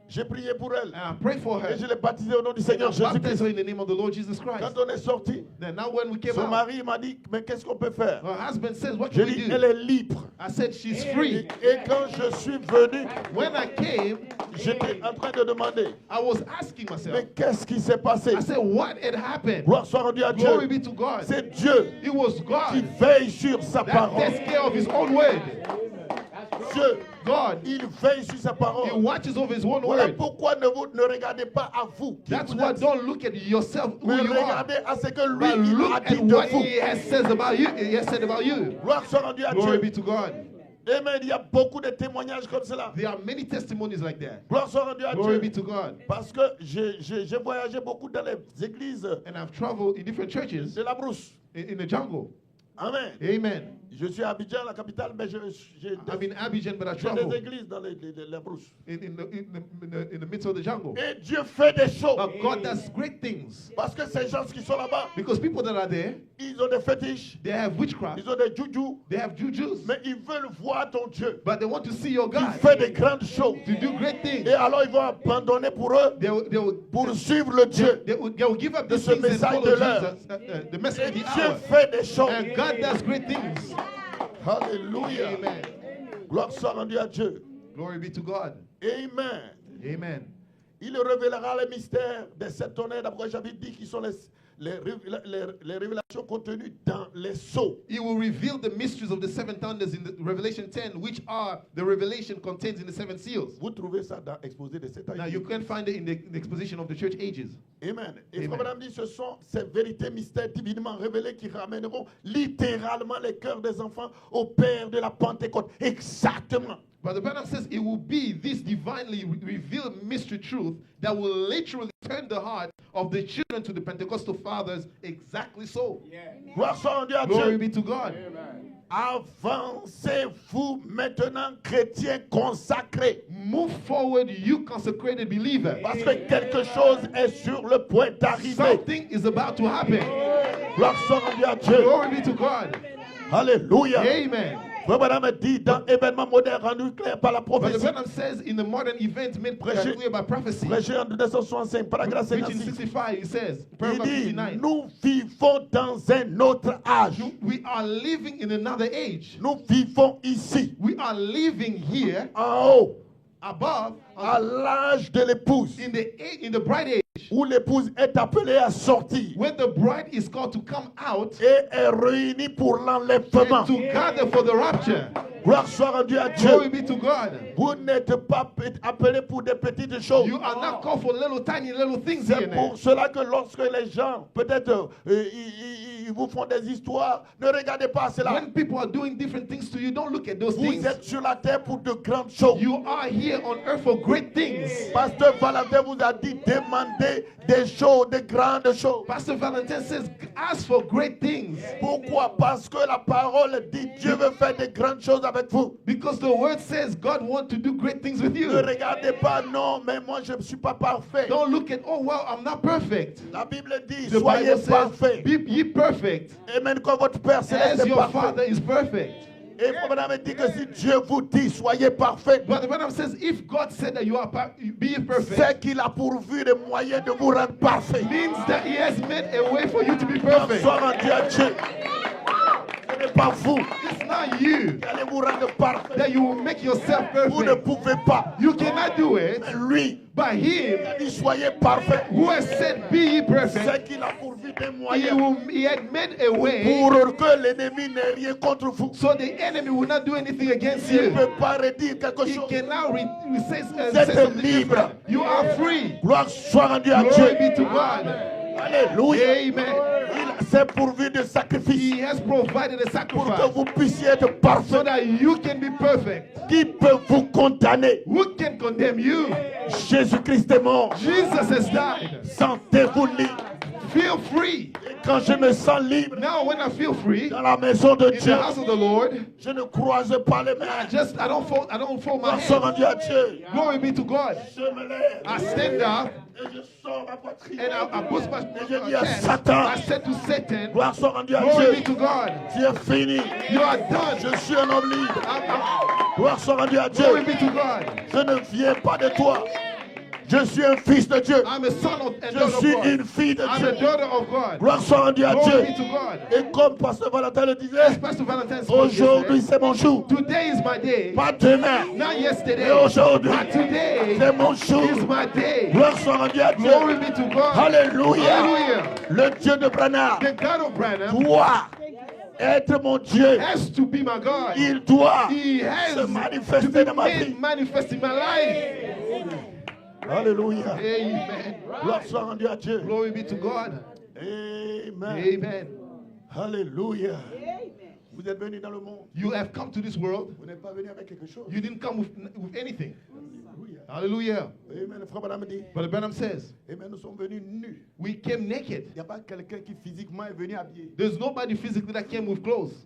J'ai prié pour elle. And I prayed for her. Et je l'ai baptisée au nom du And Seigneur I baptized Jésus-Christ. her in the name of the Lord Jesus Christ. Quand on est sorti, Then now when we came son out, mari m'a dit, mais qu'est-ce qu'on peut faire? her husband says, what J'ai can we dit, do? elle est libre. I said, she's Et, free. et quand je suis venu, When I came, j'étais en train de demander, I was asking myself, mais qu'est-ce qui s'est passé? I said, what had happened? Gloire soit rendue à Glory Dieu. be to God. C'est Dieu It was qui God veille sur sa that parole. takes care of his own word. Dieu, God, il veille sur sa he parole. watches over his own Voilà word. pourquoi ne regardez pas à vous. qui That's vous why êtes, don't look at yourself, who mais you are, regardez à ce que lui but il look a at dit de what vous. he has said about you. He has said about you. Gloire soit rendue à Glory be Dieu. to God. Amen. Il y a beaucoup de témoignages comme cela. There are many testimonies like that. Gloire soit rendue à Glory be Dieu. to God. Parce que j'ai voyagé beaucoup dans les églises And I've traveled in different churches de la brousse. in the jungle. Amen. Amen. Je suis à Abidjan, la capitale, mais j'ai I'm in Abidjan, but I des travel églises dans la brousse. in the midst of the jungle. Et Dieu fait des choses. But God does great things. Parce que ces gens qui sont là-bas, Because people that are there, ils ont des fétiches, they have witchcraft, ils ont des juju, they have jujus, mais ils veulent voir ton Dieu but they want to see your qui God fait des grandes choses. to do great things. Et alors ils vont abandonner pour eux, pour suivre le Dieu. they will give up de these ce things and message follow de l'heure. Jesus, the message Et of the Dieu hour. fait des choses. And God does great things. Alléluia. Amen. Gloire soit rendue à Dieu. Glory be to God. Amen. Amen. Il révélera les mystères des sept tonnerres. D'abord, j'avais dit qu'ils sont les révélations contenues dans les sceaux. He will reveal the mysteries of the seven thunders in the Revelation 10, which are the revelation contained in the seven seals. Vous trouvez ça dans l'exposé des sept ans. Now you can find it in the exposition of the church ages. Amen. Et Amen. Frère Branham dit, ce sont ces vérités mystères divinement révélées qui ramèneront littéralement les cœurs des enfants au Père de la Pentecôte. Exactement. But the Branham says it will be this divinely revealed mystery truth that will literally turn the heart of the children to the Pentecostal fathers exactly so. Gloire soit rendue à Glory Dieu. be to God. Avancez-vous maintenant, chrétiens consacrés. Move forward, you consecrated believer. Parce que quelque chose est sur le point d'arriver. Something is about to happen. Gloire soit rendue à Dieu. Glory be to God. Alléluia. Amen. Frère Branham dit dans événement moderne rendu clair par la But the prophétie. Branham says in the modern event made Prêché- clear by prophecy, Prêché en 1965, paragraphe which in 56. 65 it says, Il paragraph dit, 59, nous vivons dans un autre âge. we are living in another age. Nous vivons ici, We are living here en haut, above à l'âge de l'épouse, in the bride age, où l'épouse est appelée à sortir when the bride is called to come out et est réunie pour l'enlèvement. and to gather for the rapture. Gloire soit rendue à Glory Dieu. be to God. Vous n'êtes pas appelés pour des petites choses. You are not called for little tiny little things here C'est and there. pour cela que lorsque les gens, peut-être, ils vous font des histoires, ne regardez pas cela. When people are doing different things to you, don't look at those Vous things. êtes sur la terre pour de grandes choses. You are here on earth for great things. Pasteur Valentin vous a dit, demandez des choses, des grandes choses. Pastor Valentin says, ask for great things. Pourquoi? Parce que la parole dit Dieu veut faire des grandes choses avec vous. Because the word says God wants to do great things with you. Ne regardez pas, non, mais moi je ne suis pas parfait. Don't look at, oh, well, I'm not perfect. La Bible dit, The soyez Bible parfaits. says, be ye perfect Amen, comme votre Père Céleste as est your parfait. Father is perfect. Et Madame dit que si Dieu vous dit, soyez parfait, But the Bible says, if God said that you are be ye perfect, c'est qu'il a pourvu les moyens de vous rendre parfait. means that He has made a way for you to be Gloire perfect. soit rendue à Dieu. Ce n'est pas vous It's not you qui allez vous rendre parfait. that you will make yourself Vous ne perfect. pouvez pas. You cannot do it, Lui, but Him il a dit, soyez parfait. who has said, be ye perfect, C'est qu'il a pourvu des moyens He had made a way pour que l'ennemi n'ait rien contre vous. so the enemy will not do anything against Il ne you. peut pas redire quelque He chose. can now say Vous something êtes libre. different. You are free. Gloire soit rendue à Glory Dieu. be to God. Alléluia. Amen. Il s'est pourvu de sacrifices He has provided a pour que sacrifice vous puissiez être so parfait. that you can be perfect. Qui peut vous condamner? Who can condemn you? Jésus-Christ est mort. Jesus has died. Sentez-vous libre. Feel free. Et quand je me sens libre Now when I feel free dans la maison de in Dieu, the house of the Lord, je ne croise pas les mains. I don't fold my Gloire soit hands. rendue à Dieu. Glory be to God. Je me lève I stand up et je sors ma poitrine. and I boost my je dis à chest. Satan, I said to Satan, gloire soit rendue à glory Dieu. be to God. Tu es fini. You are done. Je suis un homme libre. I'm- Gloire soit rendue à Dieu. glory be to God. Je ne viens pas de toi. Je suis un fils de Dieu. I'm a son of and Je daughter suis of God. une fille de I'm Dieu. a daughter of God. Gloire soit rendue à Glory Dieu. be to God. Et comme Pasteur Valentin le disait, As Pastor Valentine spoke aujourd'hui yesterday, c'est mon jour. today is my day. Pas demain. Not yesterday. Mais aujourd'hui, But today c'est mon jour. is my day. Gloire soit rendue à Dieu. Glory be to God. Alléluia. Hallelujah. Le Dieu de Branham The God of Branham doit être mon Dieu. has to be my God. Il doit He has se to manifester be dans ma vie. made manifest in my life. Alléluia. Amen. Gloire soit rendue à Dieu. Glory be to God. Amen. Amen. Alléluia. Vous êtes venus dans le monde. You have come to this world. Vous n'êtes pas venus avec quelque chose. You didn't come with anything. Alléluia. Hallelujah. Amen. Le frère Branham dit. But Branham says, Amen. Nous sommes venus nus. we came naked. Il n'y a pas quelqu'un qui physiquement est venu habillé. There's nobody physically that came with clothes.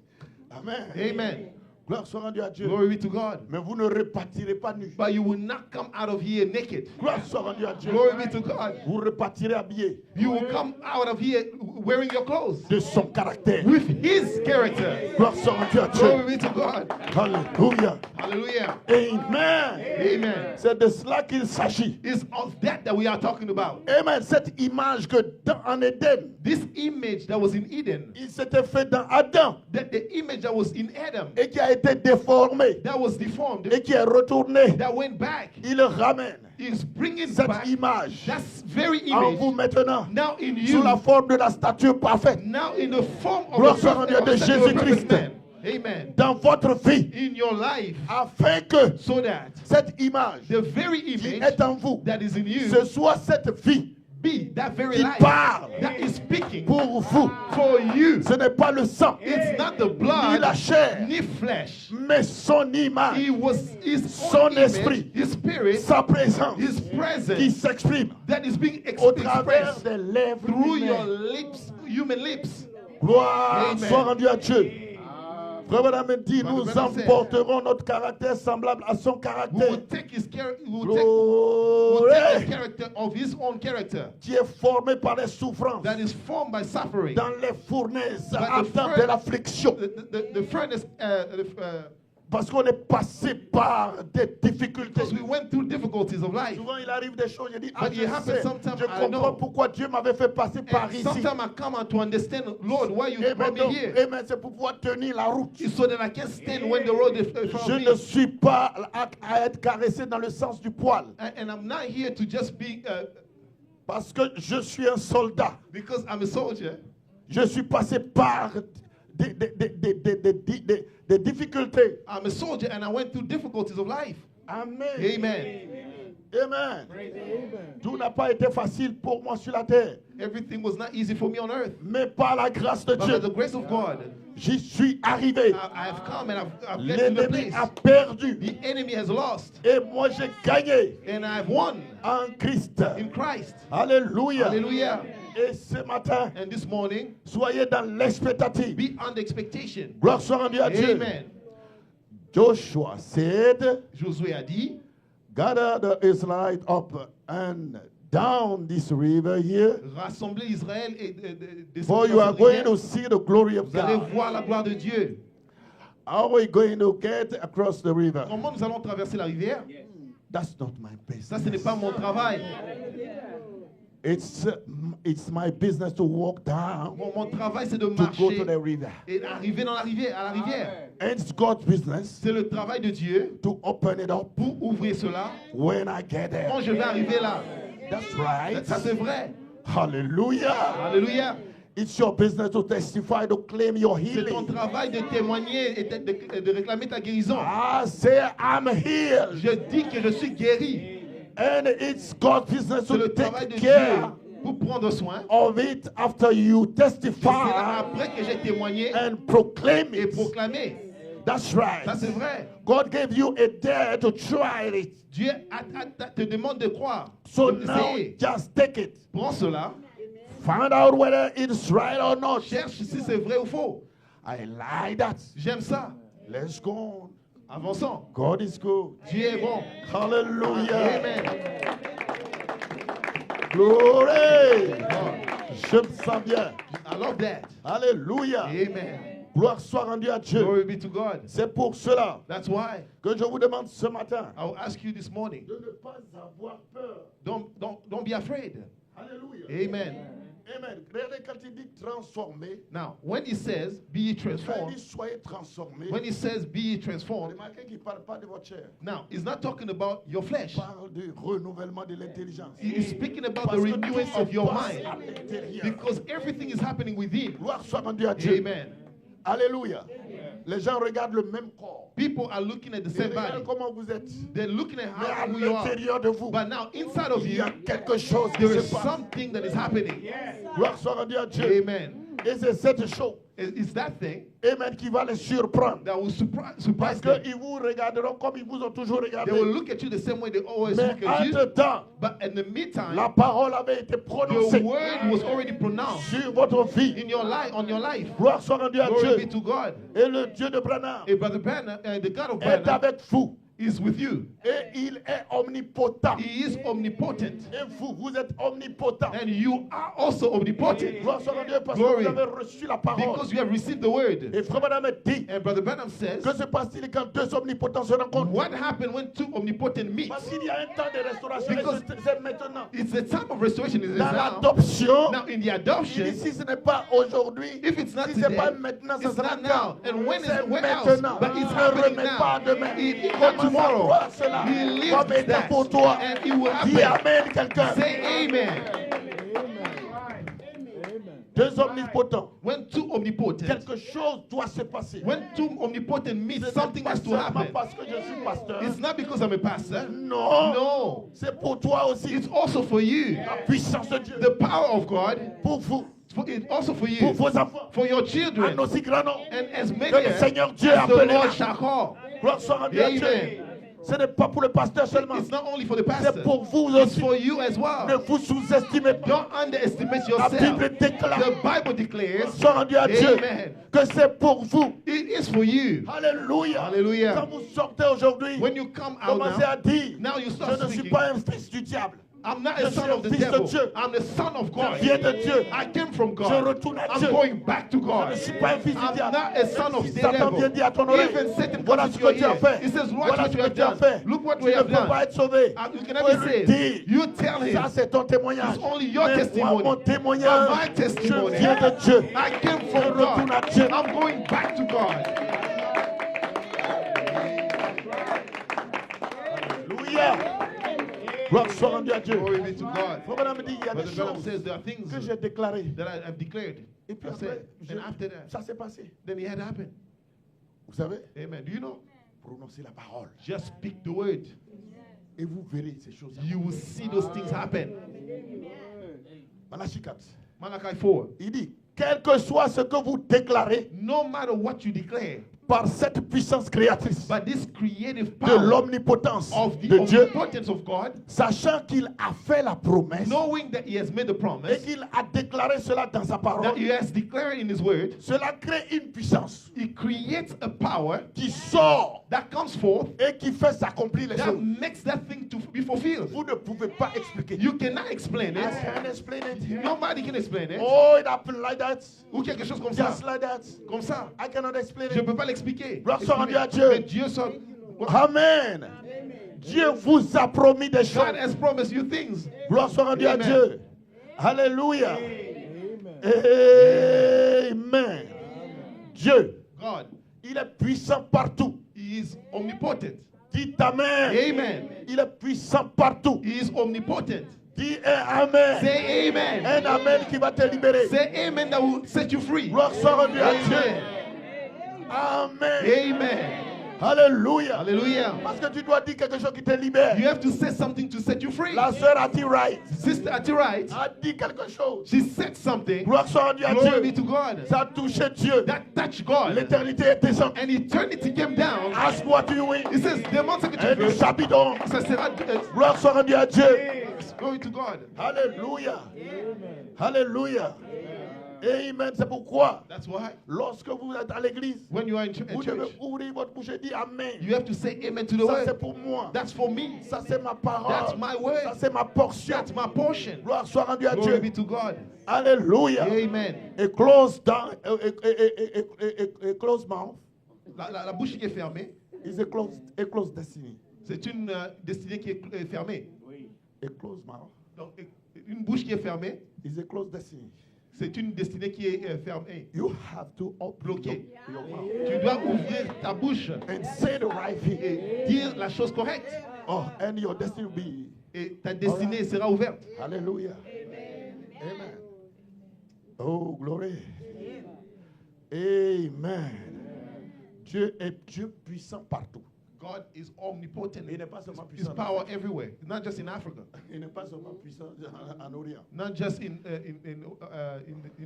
Amen. Amen. Gloire soit rendue à Dieu. Glory be to God. Mais vous ne repartirez pas nus. But you will not come out of here naked. Gloire soit rendue à Dieu. Glory be to God. Vous repartirez habillé You will come out of here wearing your clothes de son caractère. with His character. Gloire soit rendue à Dieu. Glory be to God. Alléluia. Hallelujah. Amen. Amen. C'est de cela qu'il s'agit. It's of that we are talking about. Amen. Cette image que en Éden, This image that was in Eden, il s'était fait dans Adam that the image that was in Adam, et qui a été déformé that was deformed, et qui est retourné. that went back, Il le ramène. is bringing Cette back image that very en vous image maintenant now in sous you, la forme de la stature parfaite now in the form of Gloire a soit rendue à perfect, Dieu, of a perfect Jésus-Christ. man. Amen. dans votre vie In your life, afin que so that cette image the very qui image est en vous, that is in you ce soit cette vie be that very qui life parle that is speaking pour vous. for you. Ce n'est pas le sang, It's not the ni blood, la chair, ni flesh. mais son image, It was his Son own image, esprit, his spirit, sa présence his qui presence s'exprime that is being au travers expressed des lèvres through your humaines. lips, human lips. Gloire Amen. soit rendue à Dieu. Frère Branham dit, Brother nous Branham said, emporterons notre caractère semblable à son We caractère. will take his character. We will take the Gloire character of his own character qui est formé par les souffrances that is formed by suffering. dans les fournaises But the ardentes fur- de l'affliction. The furnace, Parce qu'on est passé par des difficultés. because we went through difficulties of life. Souvent, il arrive des choses, je dis, ah, But je it happens sais, sometimes, je I know. comprends pourquoi Dieu m'avait fait passer par And ici. sometimes I come out to understand, Lord, why you Amen, brought me donc, here. amen, c'est pour pouvoir tenir la route. So that I can stand when the road is in front Je of ne me. suis pas à être caressé dans le sens du poil. And I'm not here to just be, Parce que je suis un soldat. because I'm a soldier. Je suis passé par des difficultés. I'm a soldier and I went through difficulties of life. Amen. Amen. Amen. Tout n'a pas été facile pour moi sur la terre. Everything was not easy for me on earth. Mais par la grâce de But by the Dieu, grace of God, J'y suis arrivé. I've come and I've get to the L'ennemi place. a perdu. The enemy has lost. Et moi, j'ai gagné And I've won en Christ. in Christ. Alléluia. Hallelujah. Et ce matin, And this morning, soyez dans l'expectative. be under expectation. Gloire soit rendue à Dieu. Amen. Joshua said, Josué a dit, gather the Israelites up and down this river here, rassemblez Israël et for descendez you dans are cette going rivière. to see the glory of Vous allez God. voir la gloire de Dieu. How are we going to get across the river? Comment nous allons traverser la rivière? That's not my Ça, ce n'est business. pas mon travail. It's my business to walk down Mon travail, c'est de to go to the marcher river. et arriver dans la rivière, à la rivière. And it's God's business C'est le travail de Dieu to open it up pour ouvrir cela when I get quand there. je vais arriver là. That's right. Ça, c'est vrai. Hallelujah. Alléluia. It's your business to testify, to claim your C'est ton healing. travail de témoigner et de réclamer ta guérison. I say I'm healed. Je dis que je suis guéri. And it's God's business C'est to le travail take de Dieu care pour prendre soin. of it after you Et c'est testify après que j'ai témoigné and proclaim et it. proclamé. That's right. Ça, c'est vrai. God gave you a day to try it. Dieu te demande de croire. So de now essayer. just take it. Prends cela. Find out whether it's right or not. Cherche si c'est vrai ou faux. I like that. J'aime ça. Let's go on. Avançons. God is good. Dieu est bon. Hallelujah. Amen. Glory. Oh, Je me sens bien. I love that. Alléluia. Amen. Gloire soit rendue à Dieu. Glory be to God. C'est pour cela That's why que je vous demande ce matin I will ask you this morning. de ne pas avoir peur. Don't be afraid. Alléluia. Amen. Amen. Regardez quand il dit transformer, Now, when he says be ye quand il transformed, dit soyez transformés, when he says be ye transformed, remarquez qu'il ne parle pas de votre chair. now he's not talking about your flesh. Il parle du renouvellement de l'intelligence. He is speaking about Parce the que tout renewing se of your passe mind. à l'intérieur. Because everything is happening within. Gloire soit rendue à Dieu. Amen. Alléluia. Les gens regardent le même corps. People are looking at the Ils same regardent body. comment vous êtes. They're looking at Mais à who you are. l'intérieur de vous, But now, inside of il y you, a quelque chose qui there is se passe. something that is happening. Gloire soit rendue à Dieu. Amen. Et c'est cette chose, It's that thing amen, qui va les surprendre. that will Parce surprise them. qu'ils vous regarderont comme ils vous ont toujours They will regardé. look at you the same way they always Mais look at you. entre-temps, But in the meantime, la parole avait été the prononcée word was already pronounced sur votre vie. in your life, on your life. Gloire soit rendue à Glory be Dieu. to God. Et le Dieu de Branham Hey, Brother Banner, the God of est Banner avec vous. is with you. Et il est omnipotent. He is omnipotent. Et vous, vous êtes omnipotent. And you are also omnipotent. Gloire soit rendue parce que Glory. vous avez reçu la parole. Because you have received the word. Et Frère Branham dit, And Brother Branham says, que se passe-t-il quand deux omnipotents se rencontrent? what happened when two omnipotent meet? Parce qu'il y a un temps de restauration et Because c'est maintenant. It's the time of restoration. It is Dans now. l'adoption, Now in the il adoption, dit si ce n'est pas aujourd'hui, if it's not si ce n'est today, pas maintenant, ça it's sera not now. And when c'est is when else? maintenant. But it's Ne happening remets pas now. demain. It Commence not à tomorrow. croire cela He lives comme étant that. pour toi. And it will Dis happen. Amen, quelqu'un. Say amen. Deux omnipotents. When two omnipotent, Quelque chose doit se passer. when two omnipotent meet, Ce something n'est pas has to seulement happen. parce que je suis pasteur. It's not because I'm a pastor. Non. No. C'est pour toi aussi. It's also for you. La puissance de Dieu. The power of God. Pour vous. It's also for Pour you. vos enfants. For your Un children. aussi grand nom. And as many Que le as Seigneur Dieu the appelera. Lord shall call. Gloire soit rendue à Dieu. Amen. Ce n'est pas pour le pasteur seulement. It's not only for the C'est pastor. pour vous It's aussi. for you as Ne well. vous sous-estimez pas. Don't underestimate La yourself. Bible déclare. The Bible declares Soit rendu à Dieu. Amen. Que c'est pour vous. It is for you. Alléluia. Hallelujah. Quand vous sortez aujourd'hui, When you come out commencez now, à dire, now you je start ne suis speaking. pas un fils du diable. I'm not Je a son suis of un the fils de devil. Dieu. I'm the son of God. Je viens de Dieu. I came from Je God. retourne à I'm Dieu. going back to Je God. ne suis pas un fils du I'm diable. not a son of Si the Satan vient devil. dire à ton oreille, Even Satan voilà comes ce to your que tu as ear. fait. He says, watch Voilà what ce you que have tu as done. fait. Look what Tu we ne have peux done. pas être sauvé. You Faut cannot be lui saved. dire, You tell him. ça c'est ton témoignage. It's only your Mais testimony. moi, mon témoignage, But my testimony. je viens de Dieu. I came from Je retourne à God. Dieu. I'm going back to God. Alléluia. Gloire soit rendue à Dieu. Glory be to God. Frère Branham dit, il y a But des the Bible choses says there are things que j'ai déclarées. that I have declared. Et puis I après, said, and after that, ça s'est passé. then it had happened. Vous savez, Amen. Do you know? prononcez la parole. Just speak the word. Et vous verrez ces choses. You will see those things happen. Malachie 4. Malachi 4. Il dit, quel que soit ce que vous déclarez no matter what you declare, par cette puissance créatrice but this creative de power l'omnipotence of the de Dieu, omnipotence of God, sachant qu'il a fait la promesse knowing that He has made the et promise, qu'il a déclaré cela dans sa that parole, He has declared in His word, cela crée une puissance He creates a power qui sort that comes forth et qui fait s'accomplir les that choses. makes that thing to be fulfilled. Vous ne pouvez pas expliquer. You cannot explain I it. can't explain it. Nobody can explain it. Oh, it happened like that. Ou quelque chose comme ça. Just like that. Comme ça. I cannot explain Je ne it. peux pas l'expliquer. Gloire soit rendue à Exprimer. Dieu. Mais Dieu soit... Amen. Dieu vous a promis des choses. God has promised you things. Gloire soit rendue à Amen. Dieu. Alléluia. Amen. Dieu, God, il est puissant partout. He is omnipotent. Dites Amen. Amen. Il est puissant partout. He is omnipotent. Dis un Amen. Say amen. Un Amen qui va te libérer. Say amen that will set you free. Gloire soit rendue à Dieu. Amen. Amen. Amen. Alléluia. Hallelujah. Parce que tu dois dire quelque chose qui te libère. You have to say something to set you free. La sœur a dit right. Sister at your right, A dit quelque chose. she said something. Gloire soit rendue à Glory be Dieu. to God. Ça a touché Dieu. That touched God. L'éternité est descendue. And eternity came down. Ask what you will. He says, demande ce que tu Et nous veux. s'habitons. Ça sera... Gloire soit rendue à Dieu. Glory to God. Alléluia. Alléluia. Amen. C'est pourquoi, That's why lorsque vous êtes à l'église, when you are in vous devez church, ouvrir votre bouche et dire Amen. you have to say amen to the Ça c'est word. pour moi. That's for me. Ça c'est ma parole. That's my word. Ça c'est ma portion. That's my portion. Gloire soit rendue à Glory Dieu. be to God. Alléluia. Amen. Et close down, close mouth La bouche qui est fermée, is a closed destiny. c'est une destinée qui est fermée. A closed mouth Donc, une bouche qui est fermée, is a closed destiny. c'est une destinée qui est fermée. You have to open Bloqué. your mouth Tu dois ouvrir ta bouche and say the right thing. et dire la chose correcte. Oh, and your destiny will be. Et ta destinée sera ouverte. Hallelujah. Amen. Oh, glory. Amen. Dieu est Dieu puissant partout. God is omnipotent. Il n'est pas seulement His puissant. power everywhere, not just in Africa, Il n'est pas seulement puissant en Orient. not just in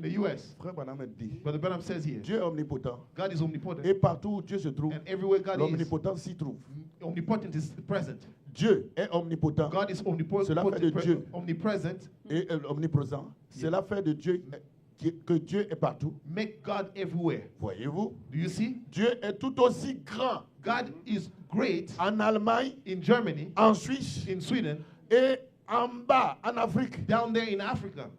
the U.S. Frère Branham dit, But the Branham says here, Dieu est omnipotent. God is omnipotent, Et partout où Dieu se trouve, and everywhere God is, l'omnipotence s'y trouve. omnipotent is present. Dieu est omnipotent. God is Cela fait de Dieu. omnipresent. Et omniprésent. Cela fait de Dieu que Dieu est partout. Make God everywhere. Voyez-vous? Do you see? Dieu est tout aussi grand God is great en Allemagne, in Germany, en Suisse in Sweden, et en bas en Afrique. down there in Africa.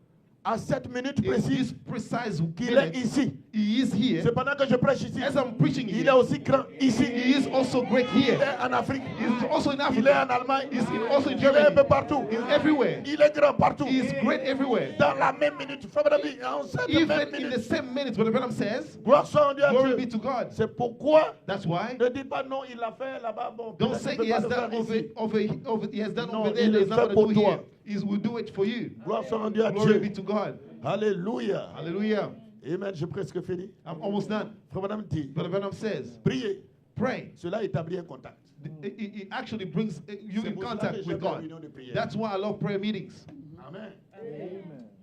À cette minute In this précise precise qu'il est minute, ici. He is here. C'est pendant que je prêche ici. As I'm preaching Il est here, aussi grand ici. He is also great Il here. est en Afrique. He's also in Il est en Africa. Allemagne. He's also in Il est un Germany. peu partout. He's everywhere. Il est grand partout. He is great everywhere. Dans la même minute. Frère Branham, en cette même Even in the minute. same minute, what the Branham says, Gloire soit rendue à glory be Dieu. to God. C'est pourquoi That's why. ne dis pas non, il l'a fait là-bas. Bon, Don't peut-être say il peut he pas has le done faire ici. he has done Non, over there. il le He's not fait going to do pour here. toi. He will do it for you. Gloire soit rendue à Glory be Dieu. to God. Alléluia. Hallelujah. Amen. J'ai presque fini. I'm almost done. Frère Branham dit, But the Branham says, priez. pray. Cela établit un contact. It actually brings you C'est in pour cela contact que with j'aime la God. réunion de prière. That's why I love prayer meetings. Amen.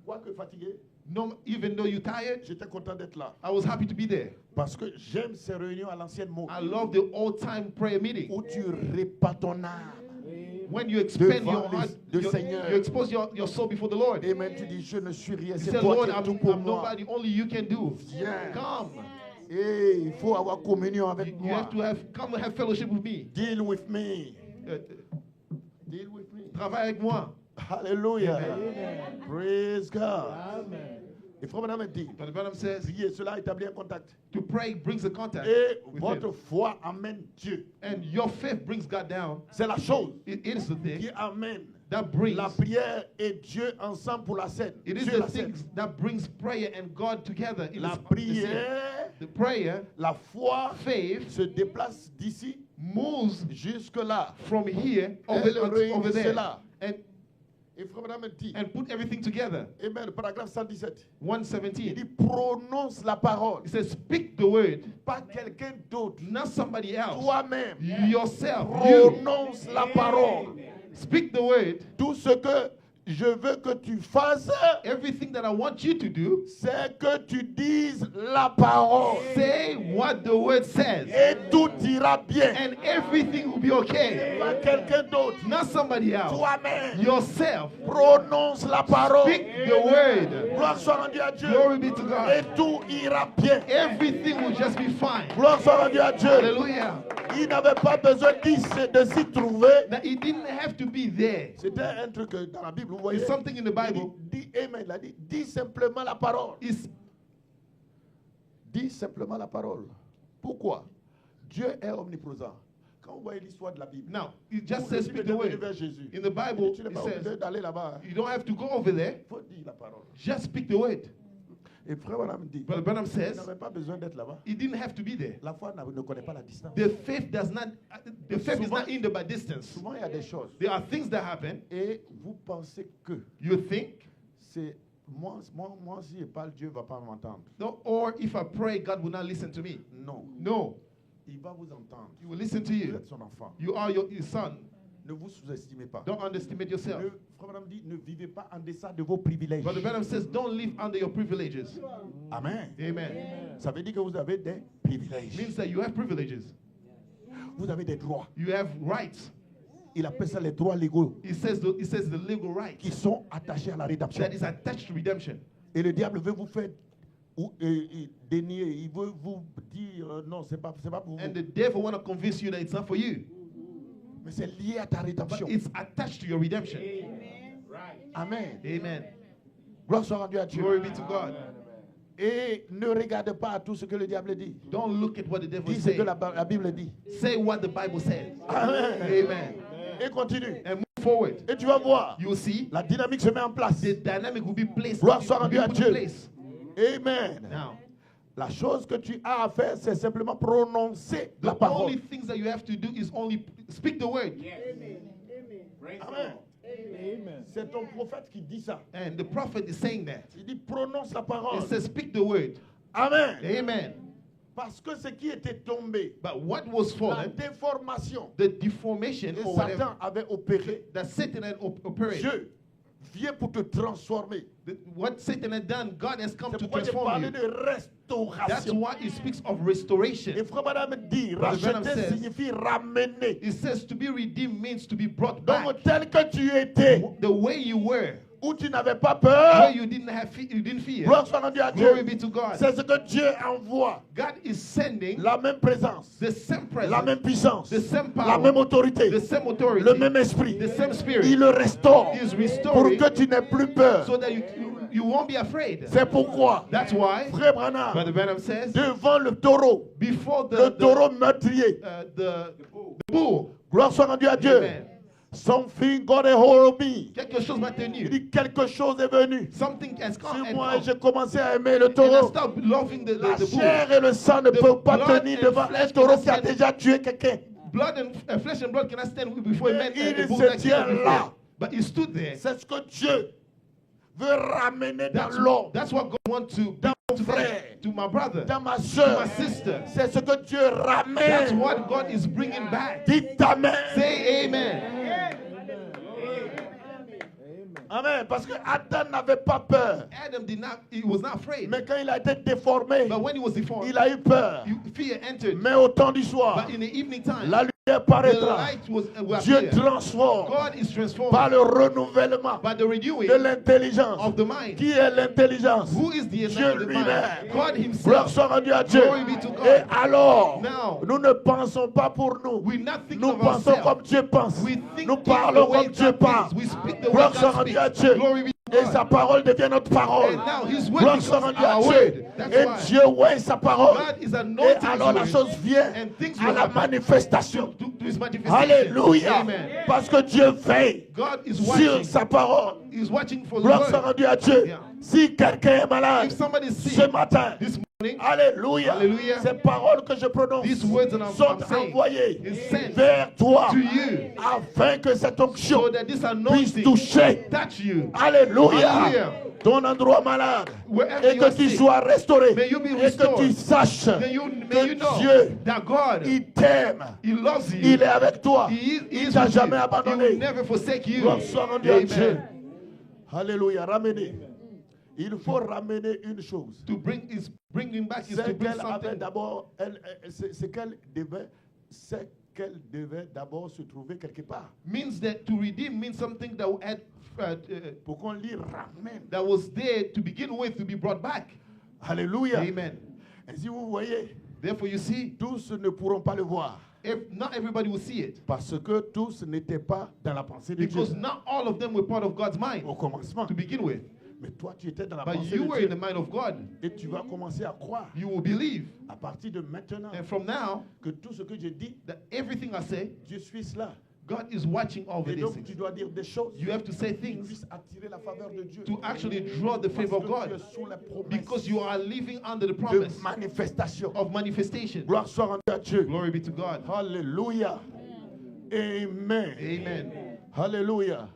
Quoique fatigué, No, even though you're tired, j'étais content d'être là. I was happy to be there. Parce que j'aime ces réunions à l'ancienne mode. I love the old-time prayer meeting. Où tu répands ton âme. When you expend Devant your heart, le Seigneur. you expose your soul before the Lord. Amen. Tu dis, je ne suis rien. You C'est say, toi Lord, qui es I'm tout pour moi. nobody, only you can do. Viens. Come. Et il faut avoir communion avec You moi. have to come and have fellowship with me. Deal with me. Uh, Deal with me. Travaille avec moi. Hallelujah. Praise God. Et Frère Branham dit, But the Branham says, prier, cela établit un contact. to pray brings a contact Et with votre him. foi amène Dieu. And your faith brings God down. C'est la chose It is the qui thing amène that brings, la prière et Dieu ensemble pour la scène. it is Dieu the la scène. things that brings prayer and God together in La the scene. prière, The prayer, la foi faith, se déplace d'ici moves jusque là. from here Elle over réunit there cela. and, Et Frère Branham dit, and put everything together. Amen, le paragraphe 117. Il 117. dit, prononce la parole. It says, speak the word, Pas quelqu'un d'autre. not somebody else. Toi-même. Yourself. You. Prononce la parole. Speak the word. Tout ce que je veux que tu fasses, everything that I want you to do, c'est que tu dises la parole. say what the word says, Et tout ira bien. and everything will be okay. Pas quelqu'un d'autre. Not somebody else. Toi-même. Yourself. Prononce la parole. Speak the word. Gloire soit rendue à Dieu. Glory be to God. Et tout ira bien. Everything will just be fine. Gloire soit rendue à Dieu. Hallelujah. Il n'avait pas besoin de s'y trouver. That he didn't have to be there. C'était un truc dans la Bible, vous voyez. It's something in the Bible. Dis amen, il a dit, dis simplement la parole. It's, Dis simplement la parole. Pourquoi? Dieu est omniprésent. Quand vous voyez l'histoire de la Bible, now, it just vous says lisez speak le the word. vers Jésus. In the Bible, Tu n'es it pas obligé says d'aller là-bas. you don't have to go over there. Il faut dire la parole. Just speak the word. Et frère Branham dit, Brother Branham il says n'avait pas besoin d'être là-bas. he didn't have to be there. La foi ne connaît pas la distance. The faith does not. The faith is Souvent- not hindered by distance. Souvent, il y a des choses. There are things that happen. Et vous pensez que You think, c'est moi si je parle, Dieu ne va pas m'entendre. no, or if I pray, God will not listen to me. Non. No, Il va vous entendre. He will listen to Vous you. êtes son enfant. You are your son. Ne vous sous-estimez pas. Don't underestimate yourself. Frère Branham dit, ne vivez pas en deçà de vos privilèges. Brother Branham says, don't live under your privileges. Amen. Amen. Ça veut dire que vous avez des privilèges. Means that you have privileges. Vous avez des droits. You have rights. Il appelle ça les droits légaux It says the legal rights qui sont attachés à la rédemption. that is attached to redemption. Et le diable veut vous faire dénier. Il veut vous dire non, c'est pas pour vous. And the devil want to convince you that it's not for you. Mais c'est lié à ta But rédemption. it's attached to your redemption. Amen. Amen. Gloire soit rendue à Dieu. Glory be to God. Et ne regarde pas à tout ce que le diable dit. Don't look at what the devil Dis is ce que saying. la Bible dit. Say what the Bible says. Amen. Amen. Et continue. And move forward. Et tu vas voir, You will see la dynamique se met en place. the dynamic will be placed. Gloire soit will be rendue à put in Dieu. place. Amen. Now, La chose que tu as à faire, c'est simplement prononcer la the parole. only things that you have to do is only speak the word. Amen. C'est ton prophète qui dit ça. And the prophet is saying that. Il dit prononce la parole. It says speak the word. Amen. Amen. Parce que ce qui était tombé, But what was la fallen, déformation the deformation que or whatever Satan avait opéré, that Satan had operated, Dieu vient pour te transformer. what Satan had done, God has come C'est to pourquoi j'ai transform parlé you. de That's restauration. why it speaks of restoration. Et Frère Branham dit, Brother Branham racheter says- signifie ramener. It says to be redeemed means to be brought back. Donc tel que tu étais, The way you were, où tu n'avais pas where peur, you didn't fear. gloire soit rendue à Glory Dieu. be to God. C'est ce que Dieu envoie. God is sending La même présence, the same la presence, même puissance, the same la power, même autorité, the same authority, le même esprit. the same spirit. Il le restaure He is pour restoring que tu n'aies plus peur. so that you won't be afraid. C'est pourquoi, That's why Frère Branham, Brother Branham says devant le taureau, before le taureau meurtrier, the bull, gloire soit rendue à Dieu. Amen. Something got a hold of me. quelque chose m'a Il tenu. dit quelque chose est venu. Something has come Sur and moi, come. j'ai commencé à aimer le And I taureau. stopped loving La the bull. chair et le sang ne The peuvent pas blood tenir and devant flesh un taureau cannot qui a stand. déjà tué quelqu'un. Blood and flesh and blood cannot stand before a man. Et A il bull se that tient killed là. before. But he stood there. C'est ce que Dieu veut ramener dans That's, l'homme, that's what God wants to dans mon bring frère, to my brother, dans ma to soeur. my sister. C'est ce que Dieu That's ramène. what God is bringing back. Dites Amen. Say amen. Amen. Parce que Adam n'avait pas peur. Adam he was not afraid. Mais quand il a été déformé, But when he was deformed, il a eu peur. fear entered. Mais au temps du soir, But in the evening time, la lumière the paraîtra. light will Dieu appear. transforme God is transformed par le renouvellement by the renewing de l'intelligence. of the mind. Qui est l'intelligence? Who is the Dieu the lui-même. mind? God Gloire himself. soit rendue à Dieu. Glory be to God. Et alors, Now, nous ne pensons pas pour nous. we're not thinking Nous of pensons ourselves. comme Dieu pense. We think Nous the parlons way comme Dieu God parle. thinks. We speak the way Gloire soit God rendue à speaks. Dieu. Glory be to Et God. sa parole devient notre parole. And now his word Gloire soit becomes rendue à our Dieu. word. That's Et why Dieu ouais sa parole. God is Et anointing alors his la word. chose vient And things à will la happen manifestation. to his manifestation. Alléluia. Amen. Parce que Dieu veille God is sur watching. sa parole. He's watching for the Gloire soit word. rendue à Dieu. Yeah. Si quelqu'un est malade If somebody is sick ce matin, this morning, Alléluia. Alléluia. Ces paroles que je prononce These words that I'm sont saying envoyées is sent vers toi to you afin que cette onction so that this puisse anointing toucher. touch you. Alléluia. Hallelujah. Ton endroit malade. Wherever Et you que are tu sick, sois restauré. may you be Et que restored. tu saches May you que know Dieu, that God, il t'aime. He loves you. Il est avec toi. He Il is t'a with jamais you. He will abandonné. never forsake you. Gloire soit rendue à Dieu. Amen. Alléluia, ramener. Il faut ramener une chose. To bring him back is C'est to bring qu'elle avait something. d'abord, c'est qu'elle devait d'abord se trouver quelque part. Means that to redeem means something that had, Pour qu'on l'y ramène. that was there to begin with to be brought back. Alléluia. Amen. Ainsi vous voyez, Therefore, you see, tous ne pourront pas le voir. not everybody will see it Parce que tous n'étaient pas dans la pensée de because Dieu. not all of them were part of God's mind Au commencement. to begin with. Mais toi, tu étais dans la But pensée you de were in the Dieu. mind of God. Et tu vas commencer à croire You will believe, à partir de maintenant and from now, que tout ce que je dis, that everything I say, Dieu suit cela. God is watching over Et these donc tu things. dois dire des choses You have to say qui things puissent attirer la faveur de Dieu. to actually draw the Parce favor of que God tu es sous la promesse because you are living under the de promise manifestation. of manifestation. Gloire soit rendue à Dieu. Glory be to God. Alléluia. Amen. Amen. Alléluia.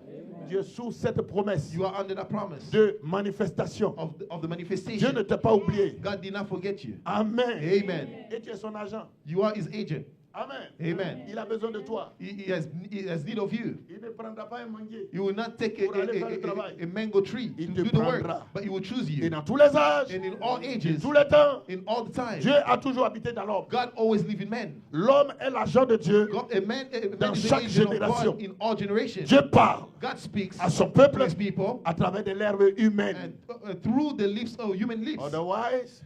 Dieu sous cette promesse You are under that promise de manifestation. of the Dieu manifestation. ne t'a pas oublié. God did not forget you. Amen. Amen. Et tu es son agent. You are his agent. Amen. Amen. Il a besoin de toi. He has need of you. Il ne prendra pas un manguier. You will not take Pour aller faire le travail. a mango tree Il to te do the work, prendra. but he will choose Et you. dans tous les âges, And in all en ages, tous les temps, in all the time, Dieu a toujours habité dans l'homme. God always lives in men. L'homme est l'agent de Dieu. A man Dans is chaque the agent of génération. God in all generations. Dieu parle God speaks à son to peuple his people à travers des lèvres humaines. and through the lips of human lips. Otherwise,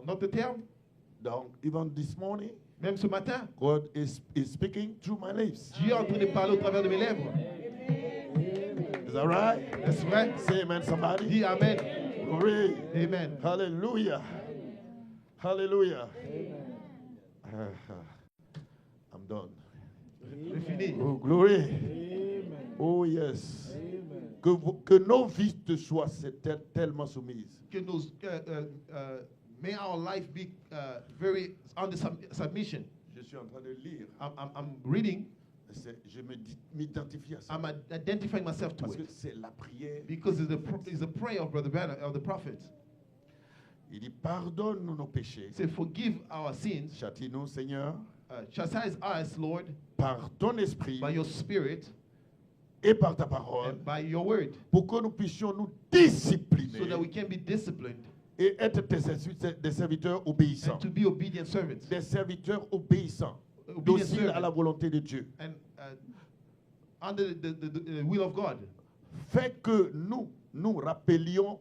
Not the term. donc, even this morning, Même ce matin, God is speaking through my lips. Dieu est en train de parler au travers de mes lèvres. Is that right? That's right. Say amen, somebody. Dis Amen. Glory. Amen. Hallelujah. Hallelujah. I'm done. C'est fini. Oh, glory. Oh, yes. Que nos vies te soient tellement soumises. Que nos, may our life be very under submission. Je suis en train de lire. I'm reading. Je m'identifie à ça. I'm identifying myself to Parce que it c'est la prière. because it's a prayer of Brother Banner, of the prophet. Il dit, pardonne-nous nos péchés. Say, forgive our sins. Châtie-nous, Seigneur, Chastise us, Lord, par ton esprit by your spirit et par ta parole, and by your word, pour que nous puissions nous discipliner so that we can be disciplined et être des serviteurs obéissants. and to be obedient servants. Des serviteurs obéissants, Obedient dociles à la servants volonté de Dieu. and under the will of God. Fait que nous rappelions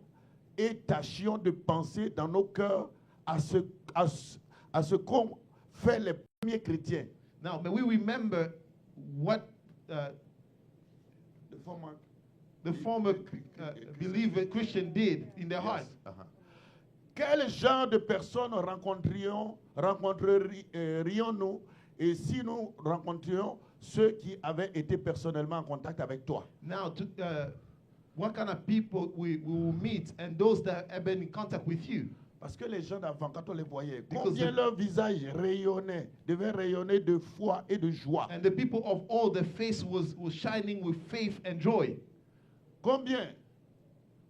et tâchions de penser dans nos cœurs à ce qu'ont fait les premiers chrétiens. Now, may we remember what the former believer Christian did in their heart. Quel genre de personnes rencontrerions-nous et si nous rencontrions ceux qui avaient été personnellement en contact avec toi? Now, what kind of people we will meet and those that have been in contact with you? Parce que les gens d'avant, quand on les voyait, Because combien leur visage rayonnait, devait rayonner de foi et de joie. And the people of all, their face was shining with faith and joy. Combien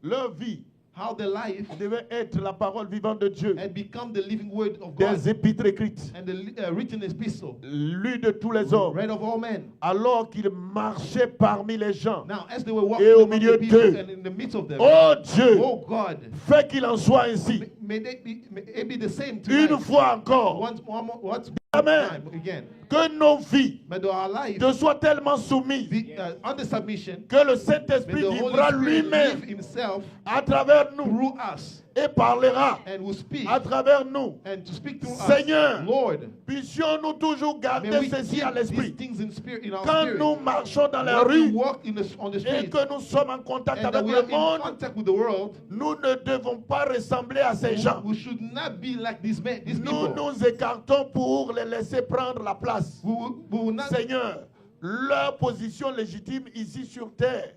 leur vie How their life devait être la parole vivante de Dieu, had become the living word of God des épîtres écrites, and the written epistle, lues de tous les hommes, read of all men. alors qu'ils marchaient parmi les gens. Now, as they were walking Et au among milieu the people d'eux. and in the midst of them, Oh Dieu, oh God, fais qu'il en soit ainsi. may it be the same Une tonight. fois encore, Once Amen. time again. que nos vies May our life te soient tellement soumises be under submission. que le May Saint-Esprit the Holy vivra Spirit live lui-même himself à travers nous through us et parlera and will speak à travers nous. and to speak through Seigneur, us. Lord, puissions-nous toujours may garder we ceci à keep these l'esprit. things in spirit, in our Quand spirit. nous marchons dans la When we rue walk on the et street que nous sommes en contact and that avec we le are in monde, contact with the world, nous ne devons pas ressembler à ces gens. we should not be like these Nous people. nous écartons pour les laisser prendre la place. We will not. Seigneur, leur position légitime ici sur terre,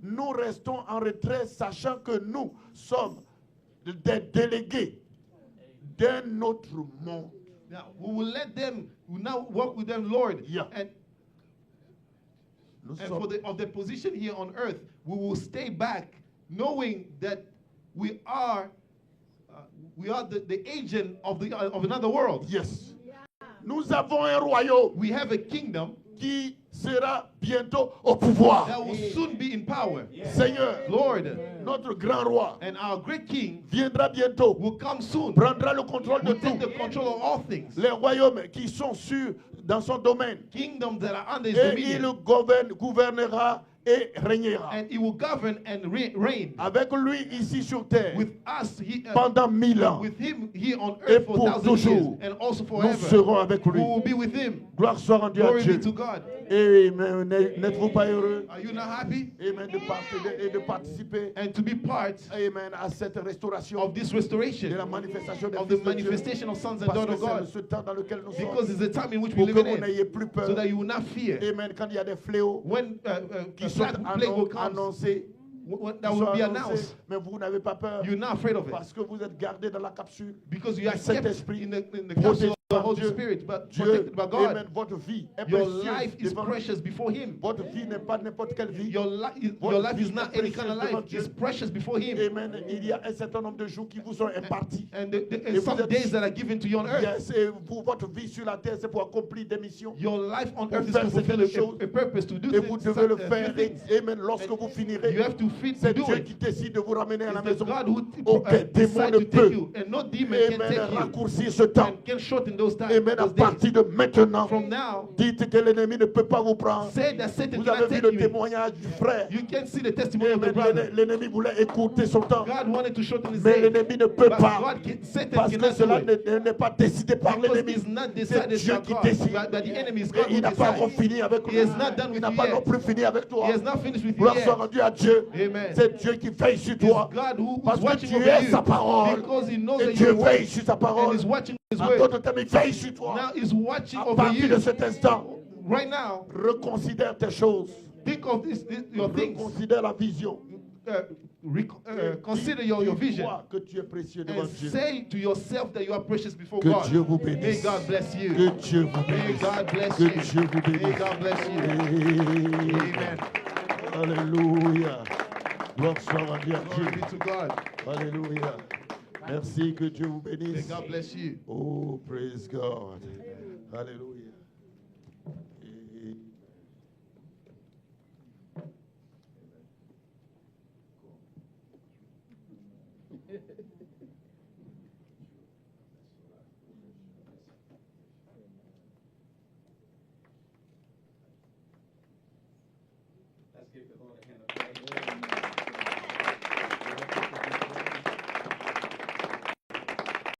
nous restons en retrait sachant que nous sommes des délégués d'un autre monde. Now, we will let them. We will now walk with them, Lord, Yeah. and Nous for sommes of the position here on earth, we will stay back, knowing that we are the agent of another world. yes. Nous avons un royaume We have a kingdom qui sera bientôt au pouvoir. that will soon be in power. Seigneur, Lord, notre grand roi and our great King viendra bientôt, will come soon. prendra le contrôle de Will take tout. the control of all things. Les royaumes qui sont dans son domaine. Kingdoms that are under his Et il dominion. gouvernera et régnera. And he will govern and reign. Avec lui ici sur terre, With us, pendant 1000 ans, with him here on Et earth for pour 1,000 toujours, years. And also nous forever. serons avec We lui. will be with him. Gloire soit rendue à Glory Dieu. be to God. Et n'êtes-vous pas heureux? Are you not happy? Amen, de participer, And to be part amen, à cette restauration of this de restoration, la manifestation des of fils the de Dieu. manifestation of sons and Parce daughters que of c'est God. ce temps dans lequel nous Because sommes. it's the time in which we Pour que live vous in, n'ayez plus peur. so that you will not fear. Amen, quand il y a des fléaux When qui a sont black plague will come, annoncés, that will be announced, mais vous n'avez pas peur you're not afraid of it. parce que vous êtes gardé dans la capsule. Because you are Cet kept esprit in the protégé capsule of the par Holy Dieu. Spirit, but Dieu, protected by God. amen, votre vie est Your précieuse life is devant lui. precious before Him. Votre vie n'est pas n'importe quelle vie. Your life is not any kind of life. It's precious before Him. Amen. Il y a un certain nombre de jours qui vous sont impartis. And Et vous some êtes- days that are given to you on earth. Yes, et votre vie sur la terre, c'est pour accomplir des missions. Your life on Pour earth is faire to fulfill certaines choses. a purpose, to do Et vous devez le few faire. Et, things. amen. Lorsque vous finirez, You have to fit to c'est do Dieu it. qui décide de vous ramener à la It's the maison. God who Aucun démon decide ne to peut, take you, and no demon can amen, take you. raccourcir ce temps. And can shorten those times. Amen. À Those days. partir de maintenant, From now, dites que l'ennemi ne peut pas vous prendre. say that Satan Vous avez cannot vu take le you. témoignage du frère. You can see the testimony of the Amen. brother. L'ennemi voulait écouter son temps. God wanted to shorten his Mais days. l'ennemi ne peut But pas. Satan Parce que cannot cela do it. n'est pas décidé par Because l'ennemi. it's not C'est decided Dieu by qui God, décide. but the enemy is Et God il who n'a pas encore decides. fini avec He lui. has not done Il with n'a you pas non yet. plus fini avec toi. He has not finished with you Gloire soit yet. rendue à Dieu. Amen. C'est Dieu qui veille sur It's toi. God who Parce is que watching tu over es you. sa parole. Because He knows Et that Dieu you're veille awake sur sa and parole. is watching His En word. d'autres termes, il veille sur toi. Now He's watching À over partir de you. cet instant, Right now, reconsidère tes choses. think of your things. Reconsidère la vision. Consider your vision. Dis-toi que tu es précieux devant And Dieu. say to yourself that you are precious before Que God. Dieu vous May bénisse. God bless you. Que Dieu vous May bénisse. God bless Que you. Dieu vous May bénisse. God bless you. Amen. Alléluia. Gloire soit rendue à Glory be Dieu. to God. Alléluia. Merci, que Dieu vous May bénisse. God bless you. Oh, praise God. Alléluia. Et-